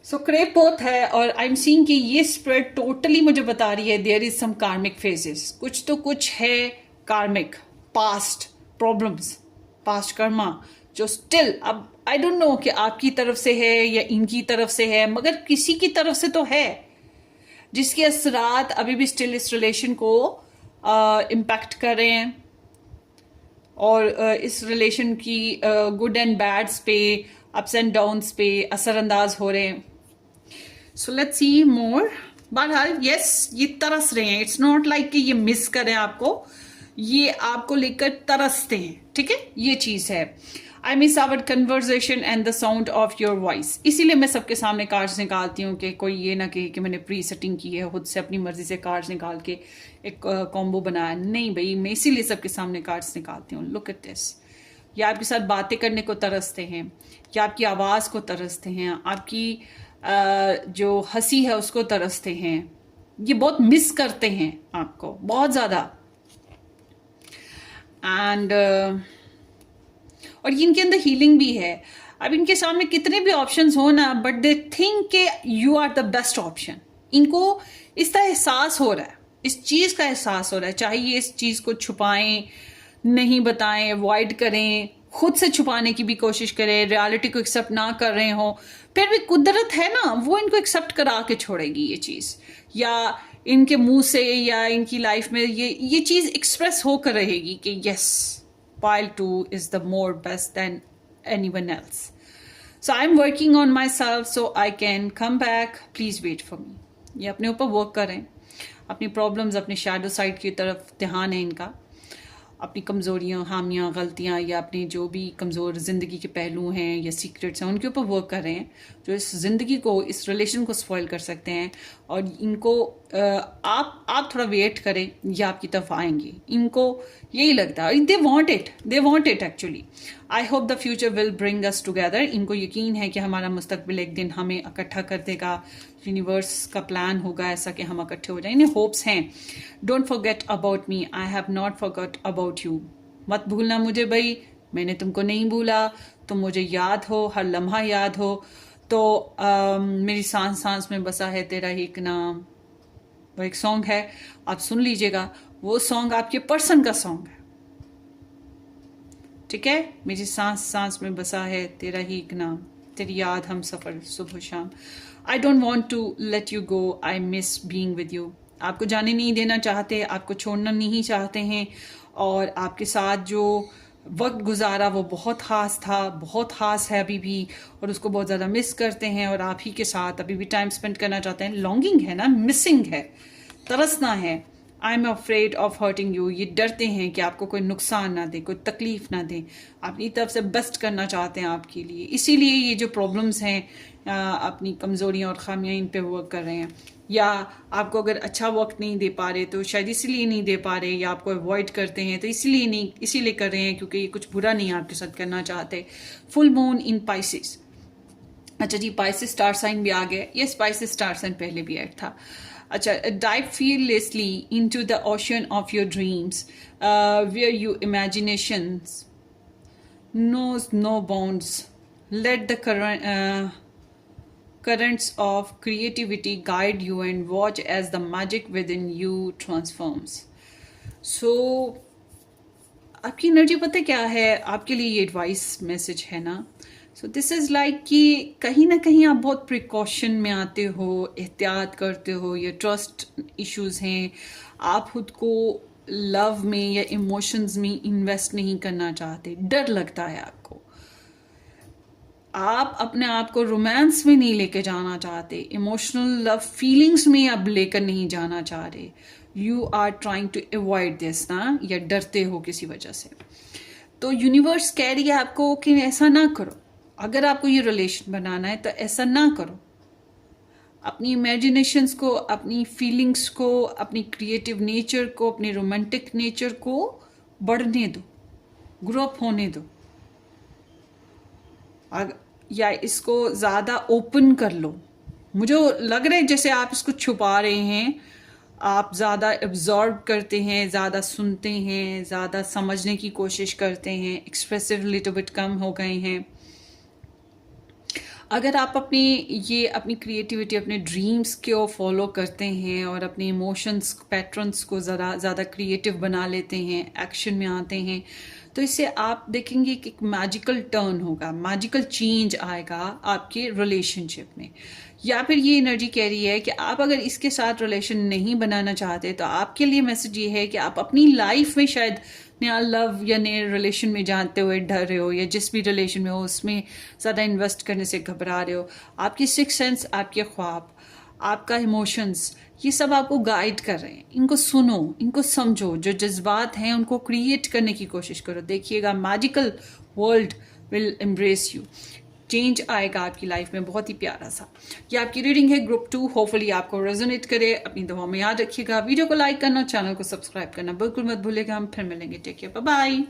सो क्रेव बोथ है, और आई एम सीइंग कि ये स्प्रेड टोटली मुझे बता रही है देयर इज सम कार्मिक फेजेस, कुछ तो कुछ है कार्मिक, पास्ट प्रॉब्लम्स, पास्ट कर्मा, जो स्टिल, अब आई डोंट नो कि आपकी तरफ से है या इनकी तरफ से है, मगर किसी की तरफ से तो है, जिसके असरात अभी भी स्टिल इस रिलेशन को इम्पैक्ट कर रहे हैं, और इस रिलेशन की गुड एंड बैड्स पे, अप्स एंड डाउन्स पे असरअंदाज हो रहे हैं। सो लेट्स सी मोर। बहरहाल यस, ये तरस रहे हैं, इट्स नॉट लाइक कि ये मिस करें आपको, ये आपको लेकर तरसते हैं, ठीक है, ये चीज़ है। I miss our conversation and the sound of your voice. इसीलिए मैं सबके सामने कार्ड्स निकालती हूँ कि कोई ये ना कहे कि मैंने प्री सेटिंग की है, खुद से अपनी मर्जी से कार्ड्स निकाल के एक कॉम्बो बनाया। नहीं भाई, मैं इसीलिए सबके सामने कार्ड्स निकालती हूँ। Look at this. या आपके साथ बातें करने को तरसते हैं, या आपकी आवाज़ को तरसते हैं, आपकी जो हंसी है उसको तरसते हैं, ये बहुत मिस करते हैं आपको बहुत ज़्यादा। एंड और इनके अंदर हीलिंग भी है। अब इनके सामने कितने भी ऑप्शंस हो ना, बट दे थिंक के you are the best option. इनको इसका एहसास हो रहा है, इस चीज़ का एहसास हो रहा है, चाहे ये इस चीज़ को छुपाएं, नहीं बताएं, अवॉइड करें, खुद से छुपाने की भी कोशिश करें, रियलिटी को एक्सेप्ट ना कर रहे हो, फिर भी कुदरत है ना, वो इनको एक्सेप्ट करा के छोड़ेगी ये चीज़, या इनके मुंह से या इनकी लाइफ में ये चीज़ एक्सप्रेस होकर रहेगी कि yes, Pile 2 is the more best than anyone else. So I'm working on myself so I can come back. Please wait for me. ये अपने ऊपर वर्क करें, अपनी प्रॉब्लम्स, अपने शैडो साइड की तरफ ध्यान है इनका, अपनी कमज़ोरियाँ, हामियाँ, गलतियाँ, या अपनी जो भी कमज़ोर ज़िंदगी के पहलू हैं या सीक्रेट्स हैं, उनके ऊपर वर्क कर रहे हैं, जो इस ज़िंदगी को, इस रिलेशन को स्पॉइल कर सकते हैं। और इनको आप थोड़ा वेट करें, ये आपकी तरफ आएंगे, इनको यही लगता है, they want it actually. I hope the future will bring us together. इनको यकीन है कि हमारा मुस्तकबिल एक दिन हमें इकट्ठा कर देगा, यूनिवर्स का प्लान होगा ऐसा कि हम इकट्ठे हो जाएं, इन्हें होप्स हैं। Don't forget about me, I have not forgot about you. मत भूलना मुझे भाई, मैंने तुमको नहीं भूला, तुम मुझे याद हो, हर लम्हा याद हो। तो मेरी सांस सांस में बसा है तेरा ही एक नाम, वो एक सॉन्ग है, आप सुन लीजिएगा। वो सॉन्ग आपके पर्सन का सॉन्ग है, ठीक है। मेरी सांस सांस में बसा है तेरा ही एक नाम, तेरी याद हम सफ़र सुबह शाम। I don't want to let you go, I miss being with you. आपको जाने नहीं देना चाहते, आपको छोड़ना नहीं चाहते हैं, और आपके साथ जो वक्त गुजारा वो बहुत ख़ास था, बहुत ख़ास है अभी भी, और उसको बहुत ज़्यादा मिस करते हैं, और आप ही के साथ अभी भी टाइम स्पेंड करना चाहते हैं। लॉन्गिंग है ना, मिसिंग है, तरसना है। I am afraid of hurting you, ये डरते हैं कि आपको कोई नुकसान ना दे, कोई तकलीफ ना दे, अपनी तरफ से बेस्ट करना चाहते हैं आपके लिए। इसीलिए ये जो प्रॉब्लम्स हैं, अपनी कमज़ोरियाँ और खामियाँ, इन पे वर्क कर रहे हैं। या आपको अगर अच्छा वक्त नहीं दे पा रहे तो शायद इसीलिए नहीं दे पा रहे, या आपको अवॉइड करते हैं तो इसीलिए कर रहे हैं क्योंकि ये कुछ बुरा नहीं आपके साथ करना चाहते। Full moon in Pisces. अच्छा जी, पाइसिस स्टार साइन भी आ गया। यस, पाइसिस स्टार साइन पहले भी ऐड था। अच्छा, dive fearlessly into the ocean of your dreams, where your imaginations knows no bounds. Let the currents of creativity guide you and watch as the magic within you transforms. So, आपकी एनर्जी पता क्या है, आपके लिए ये एडवाइस मैसेज है ना। सो दिस इज़ लाइक कि कहीं ना कहीं आप बहुत प्रिकॉशन में आते हो, एहतियात करते हो, या ट्रस्ट इश्यूज हैं, आप खुद को लव में या इमोशंस में इन्वेस्ट नहीं करना चाहते, डर लगता है आपको, आप अपने आप को रोमांस में नहीं लेके जाना चाहते, इमोशनल लव फीलिंग्स में आप लेकर नहीं जाना चाह रहे, you are trying to avoid this ना, या डरते हो किसी वजह से। तो यूनिवर्स कह रही है आपको कि ऐसा ना करो, अगर आपको ये रिलेशन बनाना है तो ऐसा ना करो, अपनी इमेजिनेशंस को, अपनी फीलिंग्स को, अपनी क्रिएटिव नेचर को, अपने रोमांटिक नेचर को बढ़ने दो, ग्रो अप होने दो, या इसको ज़्यादा ओपन कर लो। मुझे लग रहा है जैसे आप इसको छुपा रहे हैं, आप ज़्यादा एब्जॉर्ब करते हैं, ज़्यादा सुनते हैं, ज़्यादा समझने की कोशिश करते हैं, एक्सप्रेसिव लिटिल बिट कम हो गए हैं। अगर आप अपनी क्रिएटिविटी, अपने ड्रीम्स को फॉलो करते हैं और अपने इमोशंस पैटर्न्स को ज़्यादा क्रिएटिव बना लेते हैं, एक्शन में आते हैं, तो इससे आप देखेंगे कि एक मैजिकल टर्न होगा, मैजिकल चेंज आएगा आपके रिलेशनशिप में। या फिर ये एनर्जी कह रही है कि आप अगर इसके साथ रिलेशन नहीं बनाना चाहते तो आपके लिए मैसेज ये है कि आप अपनी लाइफ में शायद नया लव या नए रिलेशन में जानते हुए डर रहे हो, या जिस भी रिलेशन में हो उसमें ज़्यादा इन्वेस्ट करने से घबरा रहे हो। आपकी सिक्स सेंस, आपके ख्वाब, आपका इमोशंस, ये सब आपको गाइड कर रहे हैं। इनको सुनो, इनको समझो, जो जज्बात हैं उनको क्रिएट करने की कोशिश करो। देखिएगा magical world will embrace you, change आएगा आपकी लाइफ में, बहुत ही प्यारा सा। ये आपकी रीडिंग है ग्रुप 2, होपफुली आपको रेजोनेट करे। अपनी दुआ में याद रखिएगा, वीडियो को लाइक करना, चैनल को सब्सक्राइब करना बिल्कुल मत भूलिएगा। हम फिर मिलेंगे, take care, bye bye.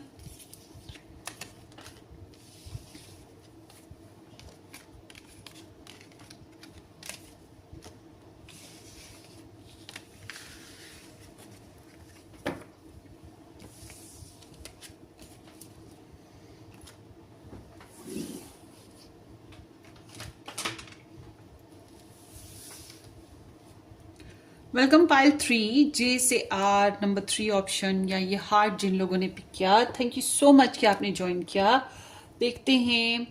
Welcome pile 3, J से आर, नंबर 3 ऑप्शन, या ये हार्ट जिन लोगों ने पिक किया, थैंक यू सो मच कि आपने ज्वाइन किया। देखते हैं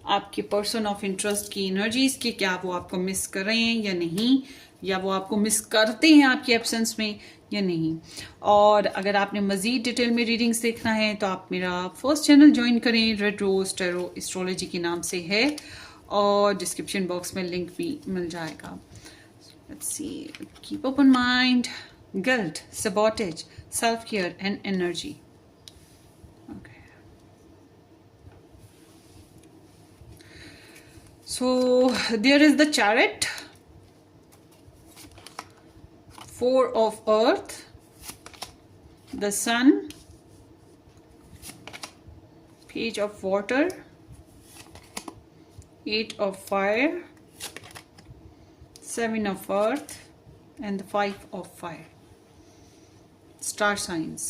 आपके पर्सन ऑफ इंटरेस्ट की एनर्जीज की, क्या वो आपको मिस कर रहे हैं या नहीं, या वो आपको मिस करते हैं आपकी एब्सेंस में या नहीं। और अगर आपने मजीद डिटेल में रीडिंग्स देखना है तो आप मेरा फर्स्ट चैनल ज्वाइन करें, रेड रोज टैरो एस्ट्रोलॉजी के नाम से है, और डिस्क्रिप्शन बॉक्स में लिंक भी मिल जाएगा। Let's see. Keep open mind, guilt, sabotage, self-care, and energy. Okay. So there is the Chariot, 4 of Earth, the Sun, Page of Water, 8 of Fire, 7 of Earth, and the 5 of Fire. Star signs: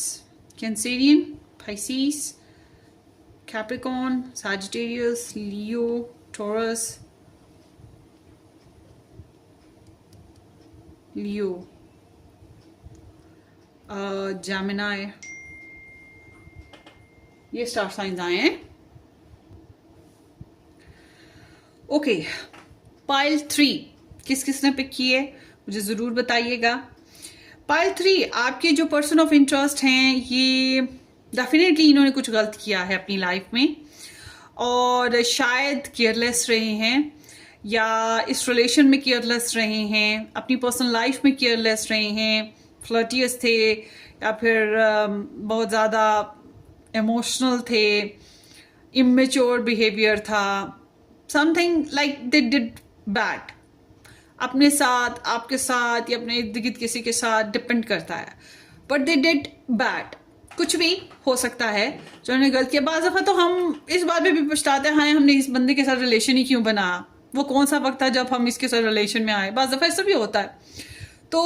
Cancerian, Pisces, Capricorn, Sagittarius, Leo, Taurus, Gemini. ये स्टार साइंस आए हैं। ओके, पाइल 3 किस किसने पिक किए मुझे ज़रूर बताइएगा। पाइल 3, आपके जो पर्सन ऑफ इंटरेस्ट हैं, ये डेफिनेटली इन्होंने कुछ गलत किया है अपनी लाइफ में, और शायद केयरलेस रहे हैं, या इस रिलेशन में केयरलेस रहे हैं, अपनी पर्सनल लाइफ में केयरलेस रहे हैं, फ्लर्टियस थे, या फिर बहुत ज़्यादा इमोशनल थे, इमेच्योर बिहेवियर था, something like they did bad अपने साथ, आपके साथ, या अपने इर्द गिर्द किसी के साथ, डिपेंड करता है, बट दे डिड बैड। कुछ भी हो सकता है जो उन्होंने गलत किया। बाज़ दफ़ा तो हम इस बात पे भी पछताते हैं, हमने इस बंदे के साथ रिलेशन ही क्यों बनाया, वो कौन सा वक्त था जब हम इसके साथ रिलेशन में आए। बाज़ दफ़ा ऐसा भी होता है। तो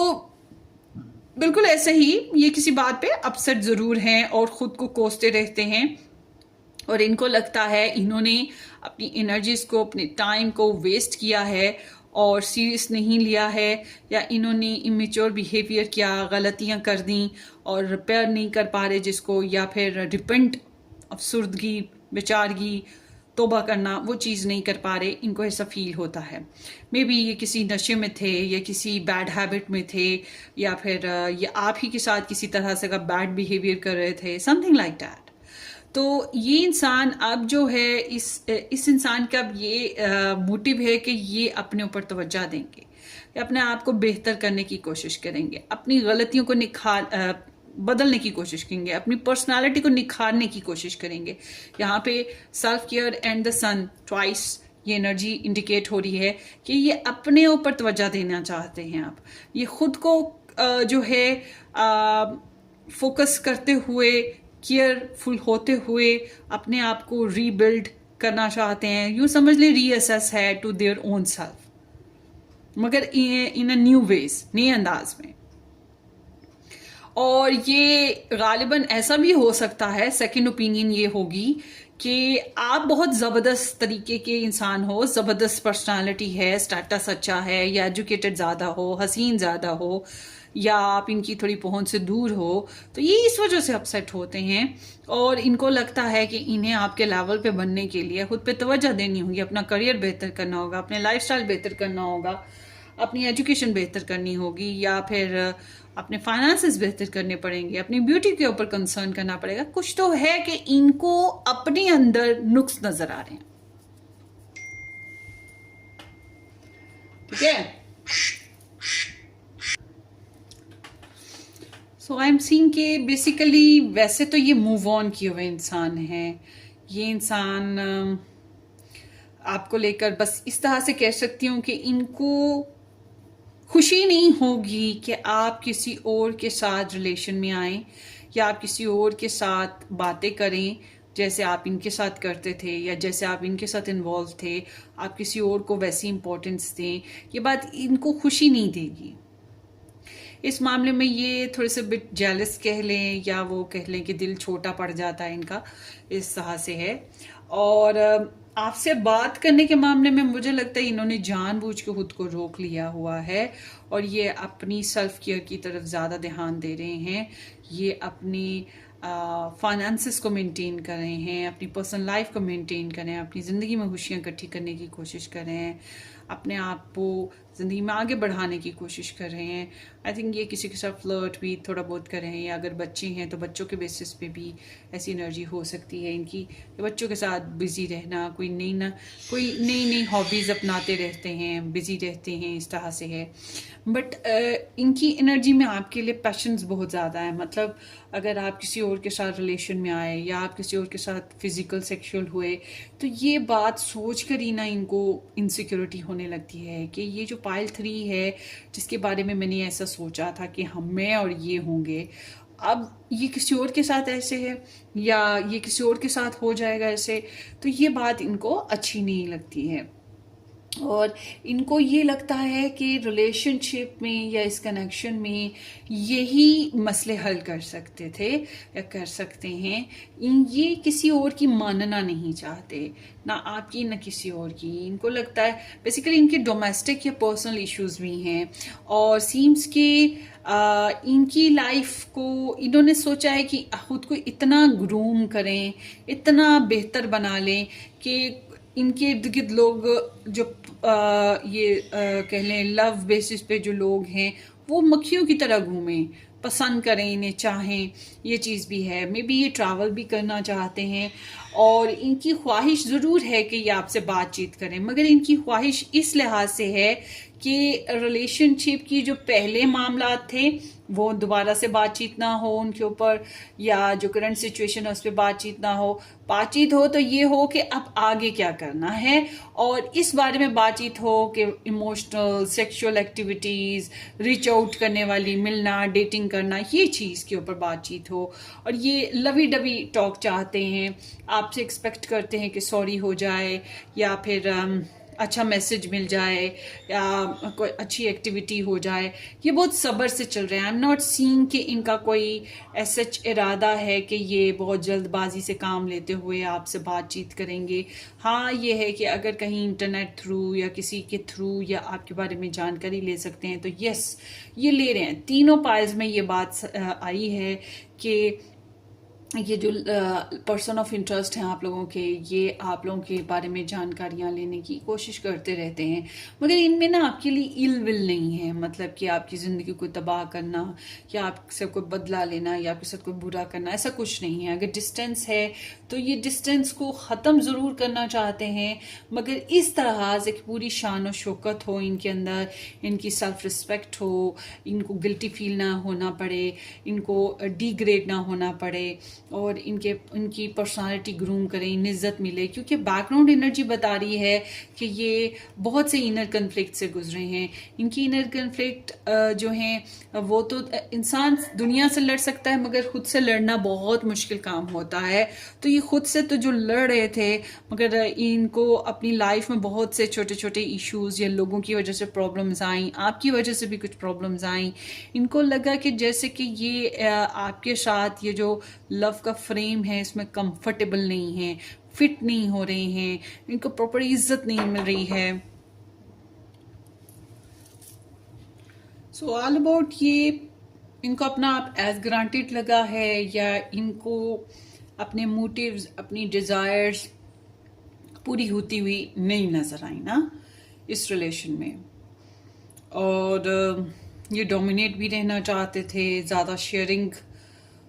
बिल्कुल ऐसे ही ये किसी बात पे अपसेट ज़रूर हैं और ख़ुद को कोसते रहते हैं, और इनको लगता है इन्होंने अपनी एनर्जीज को, अपने टाइम को वेस्ट किया है और सीरियस नहीं लिया है, या इन्होंने इमेच्योर बिहेवियर किया, गलतियां कर दी और रिपेयर नहीं कर पा रहे जिसको, या फिर डिपेंड, अफसुर्दगी, बेचारगी। तौबा करना, वो चीज़ नहीं कर पा रहे, इनको ऐसा फील होता है। मे बी ये किसी नशे में थे या किसी बैड हैबिट में थे, या फिर ये आप ही के साथ किसी तरह से का बैड बिहेवियर कर रहे थे, समथिंग लाइक दैट। तो ये इंसान अब जो है, इस इंसान का अब ये मोटिव है कि ये अपने ऊपर तवज्जो देंगे, अपने आप को बेहतर करने की कोशिश करेंगे, अपनी गलतियों को बदलने की कोशिश करेंगे, अपनी पर्सनालिटी को निखारने की कोशिश करेंगे। यहाँ पे self care and the sun twice ये एनर्जी इंडिकेट हो रही है कि ये अपने ऊपर तवज्जो देना चाहते हैं। आप ये खुद को जो है फोकस करते हुए, केयरफुल होते हुए अपने आप को रीबिल्ड करना चाहते हैं। यूं समझ ले रीअसेस है टू देयर ओन सेल्फ, मगर इन अ न्यू वेज, नए अंदाज में। और ये गालिबन ऐसा भी हो सकता है, सेकंड ओपिनियन ये होगी कि आप बहुत ज़बरदस्त तरीके के इंसान हो, ज़बरदस्त पर्सनालिटी है, स्टेटस अच्छा है, या एजुकेटेड ज़्यादा हो, हसीन ज़्यादा हो, या आप इनकी थोड़ी पहुंच से दूर हो, तो ये इस वजह से अपसेट होते हैं। और इनको लगता है कि इन्हें आपके लेवल पे बनने के लिए खुद पे तवज्जो देनी होगी, अपना करियर बेहतर करना होगा, अपने लाइफस्टाइल बेहतर करना होगा, अपनी एजुकेशन बेहतर करनी होगी, या फिर अपने फाइनेंसेस बेहतर करने पड़ेंगे, अपनी ब्यूटी के ऊपर कंसर्न करना पड़ेगा। कुछ तो है कि इनको अपने अंदर नुक्स नजर आ रहे हैं। ठीक है, सो आई एम सीइंग के बेसिकली वैसे तो ये मूव ऑन किए हुए इंसान हैं। ये इंसान आपको लेकर बस इस तरह से कह सकती हूँ कि इनको खुशी नहीं होगी कि आप किसी और के साथ रिलेशन में आए, या आप किसी और के साथ बातें करें जैसे आप इनके साथ करते थे, या जैसे आप इनके साथ इन्वॉल्व थे, आप किसी और को वैसी इंपॉर्टेंस दें। ये बात इनको खुशी नहीं देगी। इस मामले में ये थोड़े से बिट जेलस कह लें, या वो कह लें कि दिल छोटा पड़ जाता है इनका, इस तरह से है। और आपसे बात करने के मामले में मुझे लगता है इन्होंने जानबूझ के खुद को रोक लिया हुआ है, और ये अपनी सेल्फ केयर की तरफ ज़्यादा ध्यान दे रहे हैं। ये अपनी फाइनेंसेस को मेंटेन कर रहे हैं, अपनी पर्सनल लाइफ को मेंटेन कर रहे हैं, अपनी ज़िंदगी में खुशियाँ इकट्ठी करने की कोशिश कर रहे हैं, अपने आप को ज़िंदगी में आगे बढ़ाने की कोशिश कर रहे हैं। आई थिंक ये किसी के साथ फ्लर्ट भी थोड़ा बहुत कर रहे हैं, या अगर बच्चे हैं तो बच्चों के बेसिस पे भी ऐसी एनर्जी हो सकती है इनकी, बच्चों के साथ बिजी रहना, कोई नई हॉबीज़ अपनाते रहते हैं, बिजी रहते हैं, इस तरह से है। बट इनकी एनर्जी में आपके लिए पैशंस बहुत ज़्यादा है। मतलब अगर आप किसी और के साथ रिलेशन में आए, या आप किसी और के साथ फिजिकल सेक्सुअल हुए, तो ये बात सोच कर ही ना इनको इनसिक्योरिटी होने लगती है कि ये जो पाइल 3 है, जिसके बारे में मैंने ऐसा सोचा था कि हम मैं और ये होंगे, अब ये किसी और के साथ ऐसे है, या ये किसी और के साथ हो जाएगा ऐसे, तो ये बात इनको अच्छी नहीं लगती है। और इनको ये लगता है कि रिलेशनशिप में या इस कनेक्शन में यही मसले हल कर सकते थे या कर सकते हैं। ये किसी और की मानना नहीं चाहते, ना आपकी ना किसी और की। इनको लगता है बेसिकली इनके डोमेस्टिक या पर्सनल इश्यूज भी हैं, और सीम्स के इनकी लाइफ को इन्होंने सोचा है कि खुद को इतना ग्रूम करें, इतना बेहतर बना लें कि इनके इर्द गिर्द लोग जो कह लें लव बेसिस पे जो लोग हैं, वो मक्खियों की तरह घूमें, पसंद करें, इन्हें चाहें। ये चीज़ भी है। मे बी ये ट्रैवल भी करना चाहते हैं, और इनकी ख्वाहिश ज़रूर है कि ये आपसे बातचीत करें, मगर इनकी ख्वाहिश इस लिहाज से है कि रिलेशनशिप की जो पहले मामला थे वो दोबारा से बातचीत ना हो उनके ऊपर, या जो करंट सिचुएशन है उस पर बातचीत ना हो। बातचीत हो तो ये हो कि अब आगे क्या करना है, और इस बारे में बातचीत हो कि emotional sexual activities, reach out करने वाली, मिलना, डेटिंग करना, ये चीज़ के ऊपर बातचीत हो। और ये लवी डवी टॉक चाहते हैं, आपसे एक्सपेक्ट करते हैं कि सॉरी हो जाए, या फिर अच्छा मैसेज मिल जाए, या कोई अच्छी एक्टिविटी हो जाए। ये बहुत सब्र से चल रहे हैं। आई एम नॉट सीइंग कि इनका कोई ऐसा इरादा है कि ये बहुत जल्दबाजी से काम लेते हुए आपसे बातचीत करेंगे। हाँ, ये है कि अगर कहीं इंटरनेट थ्रू या किसी के थ्रू या आपके बारे में जानकारी ले सकते हैं तो यस, ये ले रहे हैं। तीनों पाइल्स में ये बात आई है कि ये जो पर्सन ऑफ इंटरेस्ट हैं आप लोगों के, ये आप लोगों के बारे में जानकारियां लेने की कोशिश करते रहते हैं, मगर इनमें ना आपके लिए इल विल नहीं है, मतलब कि आपकी ज़िंदगी को तबाह करना या आपसे कोई बदला लेना या आपके साथ कोई बुरा करना, ऐसा कुछ नहीं है। अगर डिस्टेंस है तो ये डिस्टेंस को ख़त्म ज़रूर करना चाहते हैं, मगर इस तरह से कि पूरी शान और शौकत हो इनके अंदर, इनकी सेल्फ रिस्पेक्ट हो, इनको गिल्टी फील ना होना पड़े, इनको डिग्रेड ना होना पड़े, और इनकी पर्सनालिटी ग्रूम करें, इन्हें इज्जत मिले, क्योंकि बैकग्राउंड एनर्जी बता रही है कि ये बहुत से इनर कन्फ्लिक्ट से गुजरे हैं। इनकी इनर कन्फ्लिक्ट जो हैं वो तो इंसान दुनिया से लड़ सकता है, मगर खुद से लड़ना बहुत मुश्किल काम होता है। तो ये खुद से तो जो लड़ रहे थे, मगर इनको अपनी लाइफ में बहुत से छोटे छोटे इश्यूज या लोगों की वजह से प्रॉब्लम्स आई, आपकी वजह से भी कुछ प्रॉब्लम्स आई। इनको लगा कि जैसे कि ये आपके साथ ये जो लव का फ्रेम है इसमें कंफर्टेबल नहीं है, फिट नहीं हो रहे हैं, इनको प्रॉपर इज्जत नहीं मिल रही है। सो ऑल अबाउट ये इनको अपना आप एज ग्रांटेड लगा है, या इनको अपने मोटिव्स, अपनी डिजायर्स पूरी होती हुई नहीं नजर आई ना इस रिलेशन में। और ये डोमिनेट भी रहना चाहते थे, ज़्यादा शेयरिंग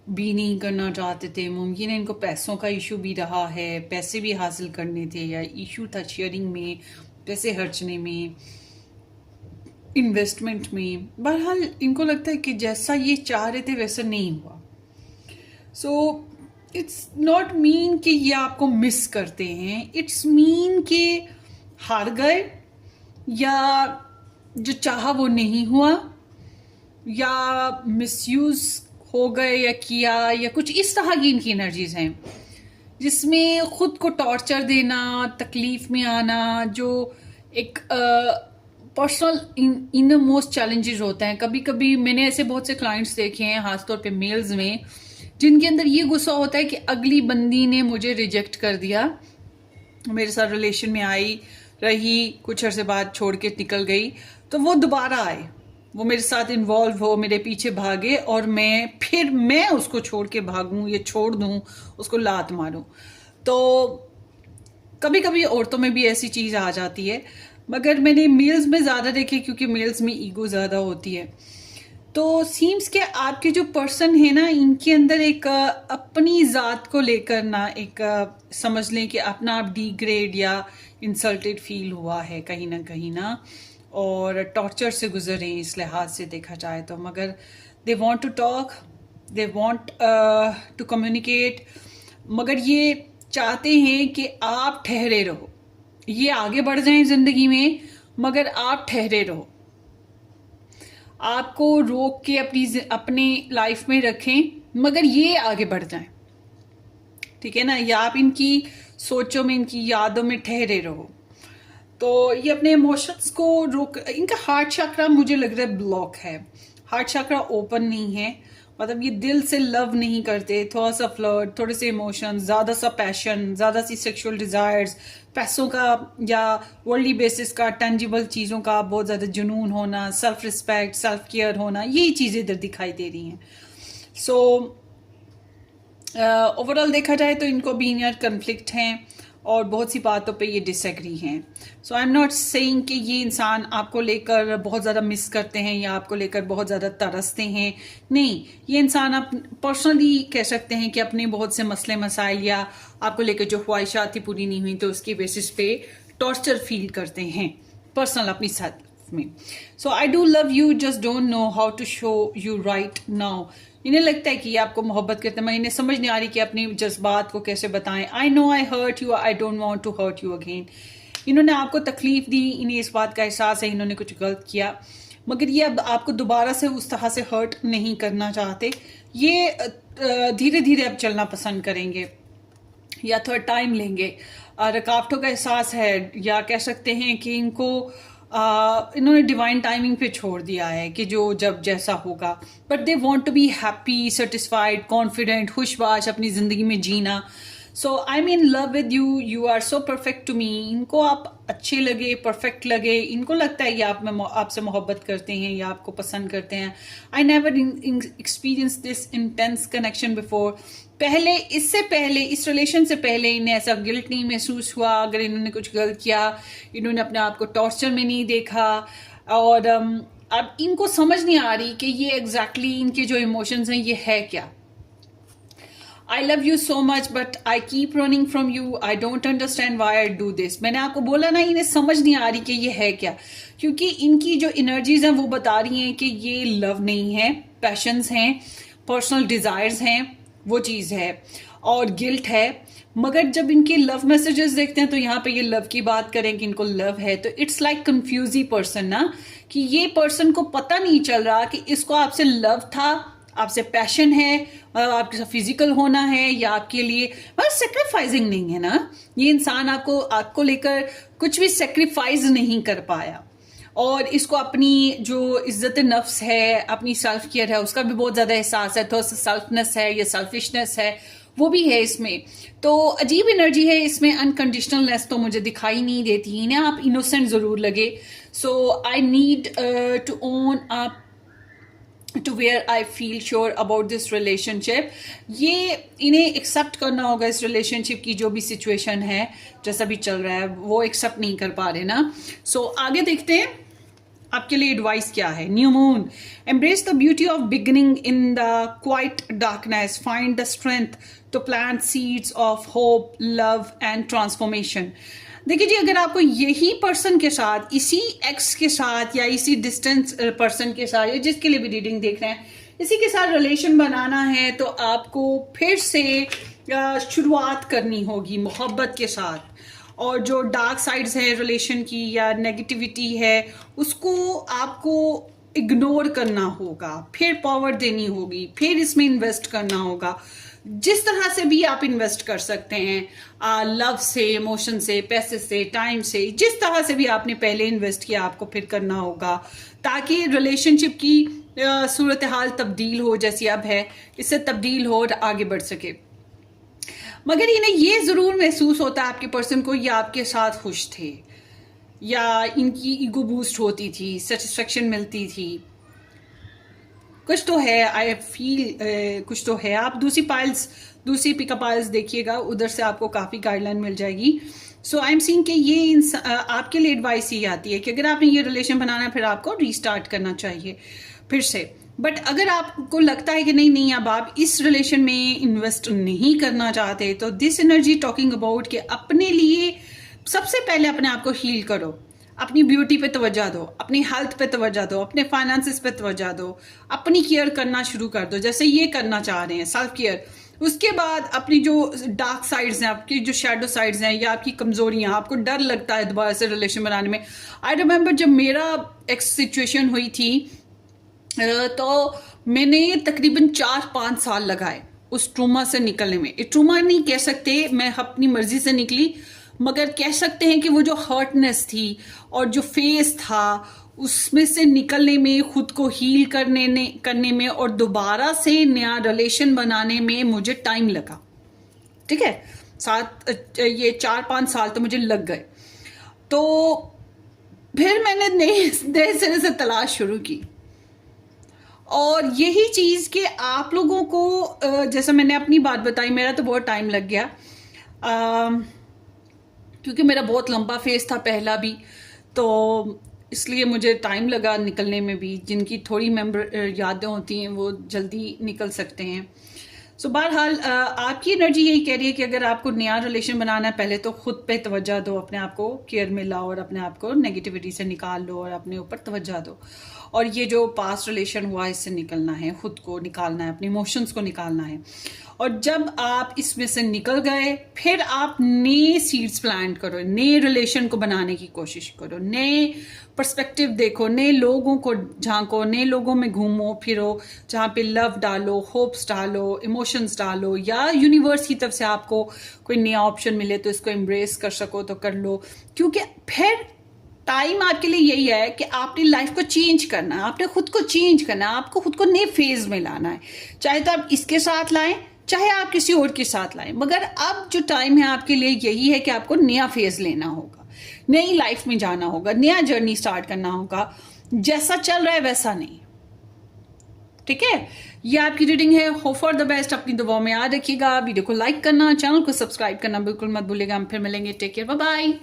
भी नहीं करना चाहते थे। मुमकिन है इनको पैसों का इशू भी रहा है, पैसे भी हासिल करने थे, या इशू था शेयरिंग में, पैसे खर्चने में, इन्वेस्टमेंट में। बहरहाल इनको लगता है कि जैसा ये चाह रहे थे वैसा नहीं हुआ। सो इट्स नॉट मीन कि ये आपको मिस करते हैं, इट्स मीन कि हार गए, या जो चाहा वो नहीं हुआ, या मिसयूज हो गए या किया, या कुछ इस तरह की इनकी एनर्जीज हैं जिसमें खुद को टॉर्चर देना, तकलीफ में आना, जो एक पर्सनल इनर मोस्ट चैलेंजेस होते हैं। कभी कभी मैंने ऐसे बहुत से क्लाइंट्स देखे हैं, खासतौर पे मेल्स में, जिनके अंदर ये गुस्सा होता है कि अगली बंदी ने मुझे रिजेक्ट कर दिया, मेरे साथ रिलेशन में आई रही, कुछ अरसे बाद छोड़ के निकल गई, तो वो दोबारा आए, वो मेरे साथ इन्वॉल्व हो, मेरे पीछे भागे, और मैं उसको छोड़ के भागूं या छोड़ दूं, उसको लात मारूं। तो कभी कभी औरतों में भी ऐसी चीज आ जाती है, मगर मैंने मेल्स में ज्यादा देखे, क्योंकि मेल्स में ईगो ज्यादा होती है। तो सीम्स के आपके जो पर्सन है ना, इनके अंदर एक अपनी ज़ात को लेकर ना एक समझ लें कि अपना आप डिग्रेड या इंसल्टेड फील हुआ है कहीं ना, और टॉर्चर से गुजर रहे हैं इस लिहाज से देखा जाए तो। मगर they want to talk, they want to communicate, मगर ये चाहते हैं कि आप ठहरे रहो, ये आगे बढ़ जाएं जिंदगी में, मगर आप ठहरे रहो, आपको रोक के अपनी लाइफ में रखें, मगर ये आगे बढ़ जाएं, ठीक है ना, या आप इनकी सोचों में, इनकी यादों में ठहरे रहो। तो ये अपने इमोशंस को रोक, इनका हार्ट चक्रा मुझे लग रहा है ब्लॉक है, हार्ट चक्रा ओपन नहीं है, मतलब ये दिल से लव नहीं करते, थोड़ा सा फ्लर्ट, थोड़े से इमोशन, ज्यादा सा पैशन, ज्यादा सी सेक्सुअल डिजायर्स, पैसों का या वर्ल्डली बेसिस का, टेंजिबल चीज़ों का बहुत ज़्यादा जुनून होना, सेल्फ रिस्पेक्ट, सेल्फ केयर होना, यही चीज़ें इधर दिखाई दे रही हैं। सो ओवरऑल देखा जाए तो इनको भी इनर कन्फ्लिक्ट हैं, और बहुत सी बातों पे ये डिसएग्री हैं। सो आई एम नॉट सेइंग कि ये इंसान आपको लेकर बहुत ज़्यादा मिस करते हैं या आपको लेकर बहुत ज़्यादा तरसते हैं, नहीं। ये इंसान आप पर्सनली कह सकते हैं कि अपने बहुत से मसले मसाइल या आपको लेकर जो ख्वाहिशात थी पूरी नहीं हुई, तो उसकी बेसिस पे टॉर्चर फील करते हैं पर्सनल अपनी साथ में। So I do love you, just don't know how to show you right now. इन्हें लगता है कि ये आपको मोहब्बत करते हैं, मैं इन्हें समझ नहीं आ रही कि अपनी जज्बात को कैसे बताएं। I know I hurt you, I don't want to hurt you again. इन्होंने आपको तकलीफ दी, इन्हें इस बात का एहसास है इन्होंने कुछ गलत किया, मगर ये अब आपको दोबारा से उस तरह से हर्ट नहीं करना चाहते। ये धीरे धीरे अब चलना पसंद करेंगे या थोड़ा टाइम लेंगे। रुकावटों का एहसास है, या कह सकते हैं कि इनको इन्होंने डिवाइन टाइमिंग पे छोड़ दिया है कि जो जब जैसा होगा, but they want to be happy, satisfied, confident, खुशबाश अपनी ज़िंदगी में जीना। So I am in love with you, you are so perfect to me. इनको आप अच्छे लगे, परफेक्ट लगे, इनको लगता है कि आपसे मोहब्बत करते हैं या आपको पसंद करते हैं। I never experience this intense connection before. पहले, इससे पहले, इस रिलेशन से पहले इन्हें ऐसा गिल्ट नहीं महसूस हुआ अगर इन्होंने कुछ गलत किया, इन्होंने अपने आप को टॉर्चर में नहीं देखा। और अब इनको समझ नहीं आ रही कि ये एग्जैक्टली इनके जो इमोशंस हैं ये है क्या। I love you so much but I keep running from you, I don't understand why I do this. मैंने आपको बोला ना, इन्हें समझ नहीं आ रही कि ये है क्या, क्योंकि इनकी जो एनर्जीज हैं वो बता रही हैं कि ये लव नहीं है, पैशंस हैं, पर्सनल डिजायर्स हैं, वो चीज़ है, और गिल्ट है। मगर जब इनके लव मैसेजेस देखते हैं तो यहाँ पे ये लव की बात करें कि इनको लव है, तो इट्स लाइक कंफ्यूजी पर्सन ना, कि ये पर्सन को पता नहीं चल रहा कि इसको आपसे लव था, आपसे पैशन है, आपके साथ फिजिकल होना है, या आपके लिए बस सेक्रीफाइसिंग नहीं है ना। ये इंसान आपको लेकर कुछ भी सेक्रीफाइस नहीं कर पाया, और इसको अपनी जो इज्जत नफ्स है, अपनी सेल्फ केयर है, उसका भी बहुत ज़्यादा एहसास है। तो सेल्फनेस है या सेल्फिशनेस है, वो भी है इसमें। तो अजीब एनर्जी है इसमें, अनकंडीशनलनेस तो मुझे दिखाई नहीं देती। इन्हें आप इनोसेंट ज़रूर लगे। So I need to own up to where I feel sure about this relationship. ये इन्हें एक्सेप्ट करना होगा, इस रिलेशनशिप की जो भी सिचुएशन है, जैसा भी चल रहा है, वो एक्सेप्ट नहीं कर पा रहे ना। सो आगे देखते हैं आपके लिए एडवाइस क्या है। New moon, embrace the beauty of beginning in the quiet darkness, find the strength to plant seeds of hope, love and transformation. देखिए जी, अगर आपको यही पर्सन के साथ, इसी एक्स के साथ, या इसी डिस्टेंस पर्सन के साथ, या जिसके लिए भी रीडिंग देख रहे हैं, इसी के साथ रिलेशन बनाना है, तो आपको फिर से शुरुआत करनी होगी मोहब्बत के साथ। और जो डार्क साइड्स है रिलेशन की या नेगेटिविटी है, उसको आपको इग्नोर करना होगा, फिर पावर देनी होगी, फिर इसमें इन्वेस्ट करना होगा। जिस तरह से भी आप इन्वेस्ट कर सकते हैं, लव से, इमोशन से, पैसे से, टाइम से, जिस तरह से भी आपने पहले इन्वेस्ट किया, आपको फिर करना होगा, ताकि रिलेशनशिप की सूरत हाल तब्दील हो, जैसी अब है इससे तब्दील हो और आगे बढ़ सके। मगर इन्हें ये ज़रूर महसूस होता है आपके पर्सन को, ये आपके साथ खुश थे, या इनकी ईगो बूस्ट होती थी, सेटिस्फेक्शन मिलती थी, कुछ तो है। आई फील कुछ तो है। आप दूसरी पिकअप पाइल्स देखिएगा, उधर से आपको काफ़ी गाइडलाइन मिल जाएगी। सो आई एम सीइंग कि ये आपके लिए एडवाइस ये आती है कि अगर आपने ये रिलेशन बनाना है, फिर आपको रीस्टार्ट करना चाहिए फिर से। बट अगर आपको लगता है कि नहीं, अब आप इस रिलेशन में इन्वेस्ट नहीं करना चाहते, तो दिस एनर्जी टॉकिंग अबाउट कि अपने लिए सबसे पहले अपने आप को हील करो, अपनी ब्यूटी पे तवज्जो दो, अपनी हेल्थ पे तवज्जो दो, अपने फाइनेंसेस पे तवज्जो दो, अपनी केयर करना शुरू कर दो, जैसे ये करना चाह रहे हैं, सेल्फ केयर। उसके बाद अपनी जो डार्क साइड्स हैं, आपकी जो शैडो साइड्स हैं, या आपकी कमजोरियां, आपको डर लगता है दोबारा से रिलेशन बनाने में। आई रिमेंबर जब मेरा एक सिचुएशन हुई थी, तो मैंने तकरीबन 4-5 साल लगाए उस ट्रूमा से निकलने में। ट्रूमा नहीं कह सकते, मैं अपनी मर्जी से निकली, मगर कह सकते हैं कि वो जो हर्टनेस थी और जो फेस था, उसमें से निकलने में, खुद को हील करने में और दोबारा से नया रिलेशन बनाने में मुझे टाइम लगा। ठीक है, ये 4-5 साल तो मुझे लग गए। तो फिर मैंने नए सिरे से तलाश शुरू की, और यही चीज़ कि आप लोगों को, जैसे मैंने अपनी बात बताई, मेरा तो बहुत टाइम लग गया, क्योंकि मेरा बहुत लंबा फेस था पहला भी, तो इसलिए मुझे टाइम लगा निकलने में भी। जिनकी थोड़ी यादें होती हैं वो जल्दी निकल सकते हैं। सो बहरहाल आपकी एनर्जी यही कह रही है कि अगर आपको नया रिलेशन बनाना है, पहले तो खुद पे तवज्जो दो, अपने आप को केयर में लाओ, और अपने आप को नेगेटिविटी से निकाल लो, और अपने ऊपर तवज्जो दो। और ये जो पास्ट रिलेशन हुआ, इससे निकलना है, खुद को निकालना है, अपने इमोशंस को निकालना है। और जब आप इसमें से निकल गए, फिर आप नए सीड्स प्लांट करो, नए रिलेशन को बनाने की कोशिश करो, नए पर्सपेक्टिव देखो, नए लोगों को झांको, नए लोगों में घूमो फिरो, जहाँ पे लव डालो, होप्स डालो, इमोशंस डालो, या यूनिवर्स की तरफ से आपको कोई नया ऑप्शन मिले तो इसको एम्ब्रेस कर सको तो कर लो। क्योंकि फिर टाइम आपके लिए यही है कि आपने लाइफ को चेंज करना है, आपने खुद को चेंज करना है, आपको खुद को नए फेज में लाना है। चाहे तो आप इसके साथ लाएं, चाहे आप किसी और के साथ लाएं, मगर अब जो टाइम है आपके लिए यही है कि आपको नया फेज लेना होगा, नई लाइफ में जाना होगा, नया जर्नी स्टार्ट करना होगा, जैसा चल रहा है वैसा नहीं। ठीक है, ये आपकी रीडिंग है। होप फॉर द बेस्ट, अपनी दुआओं में याद रखिएगा। वीडियो को लाइक करना, चैनल को सब्सक्राइब करना बिल्कुल मत भूलिएगा। हम फिर मिलेंगे। Take care, bye bye.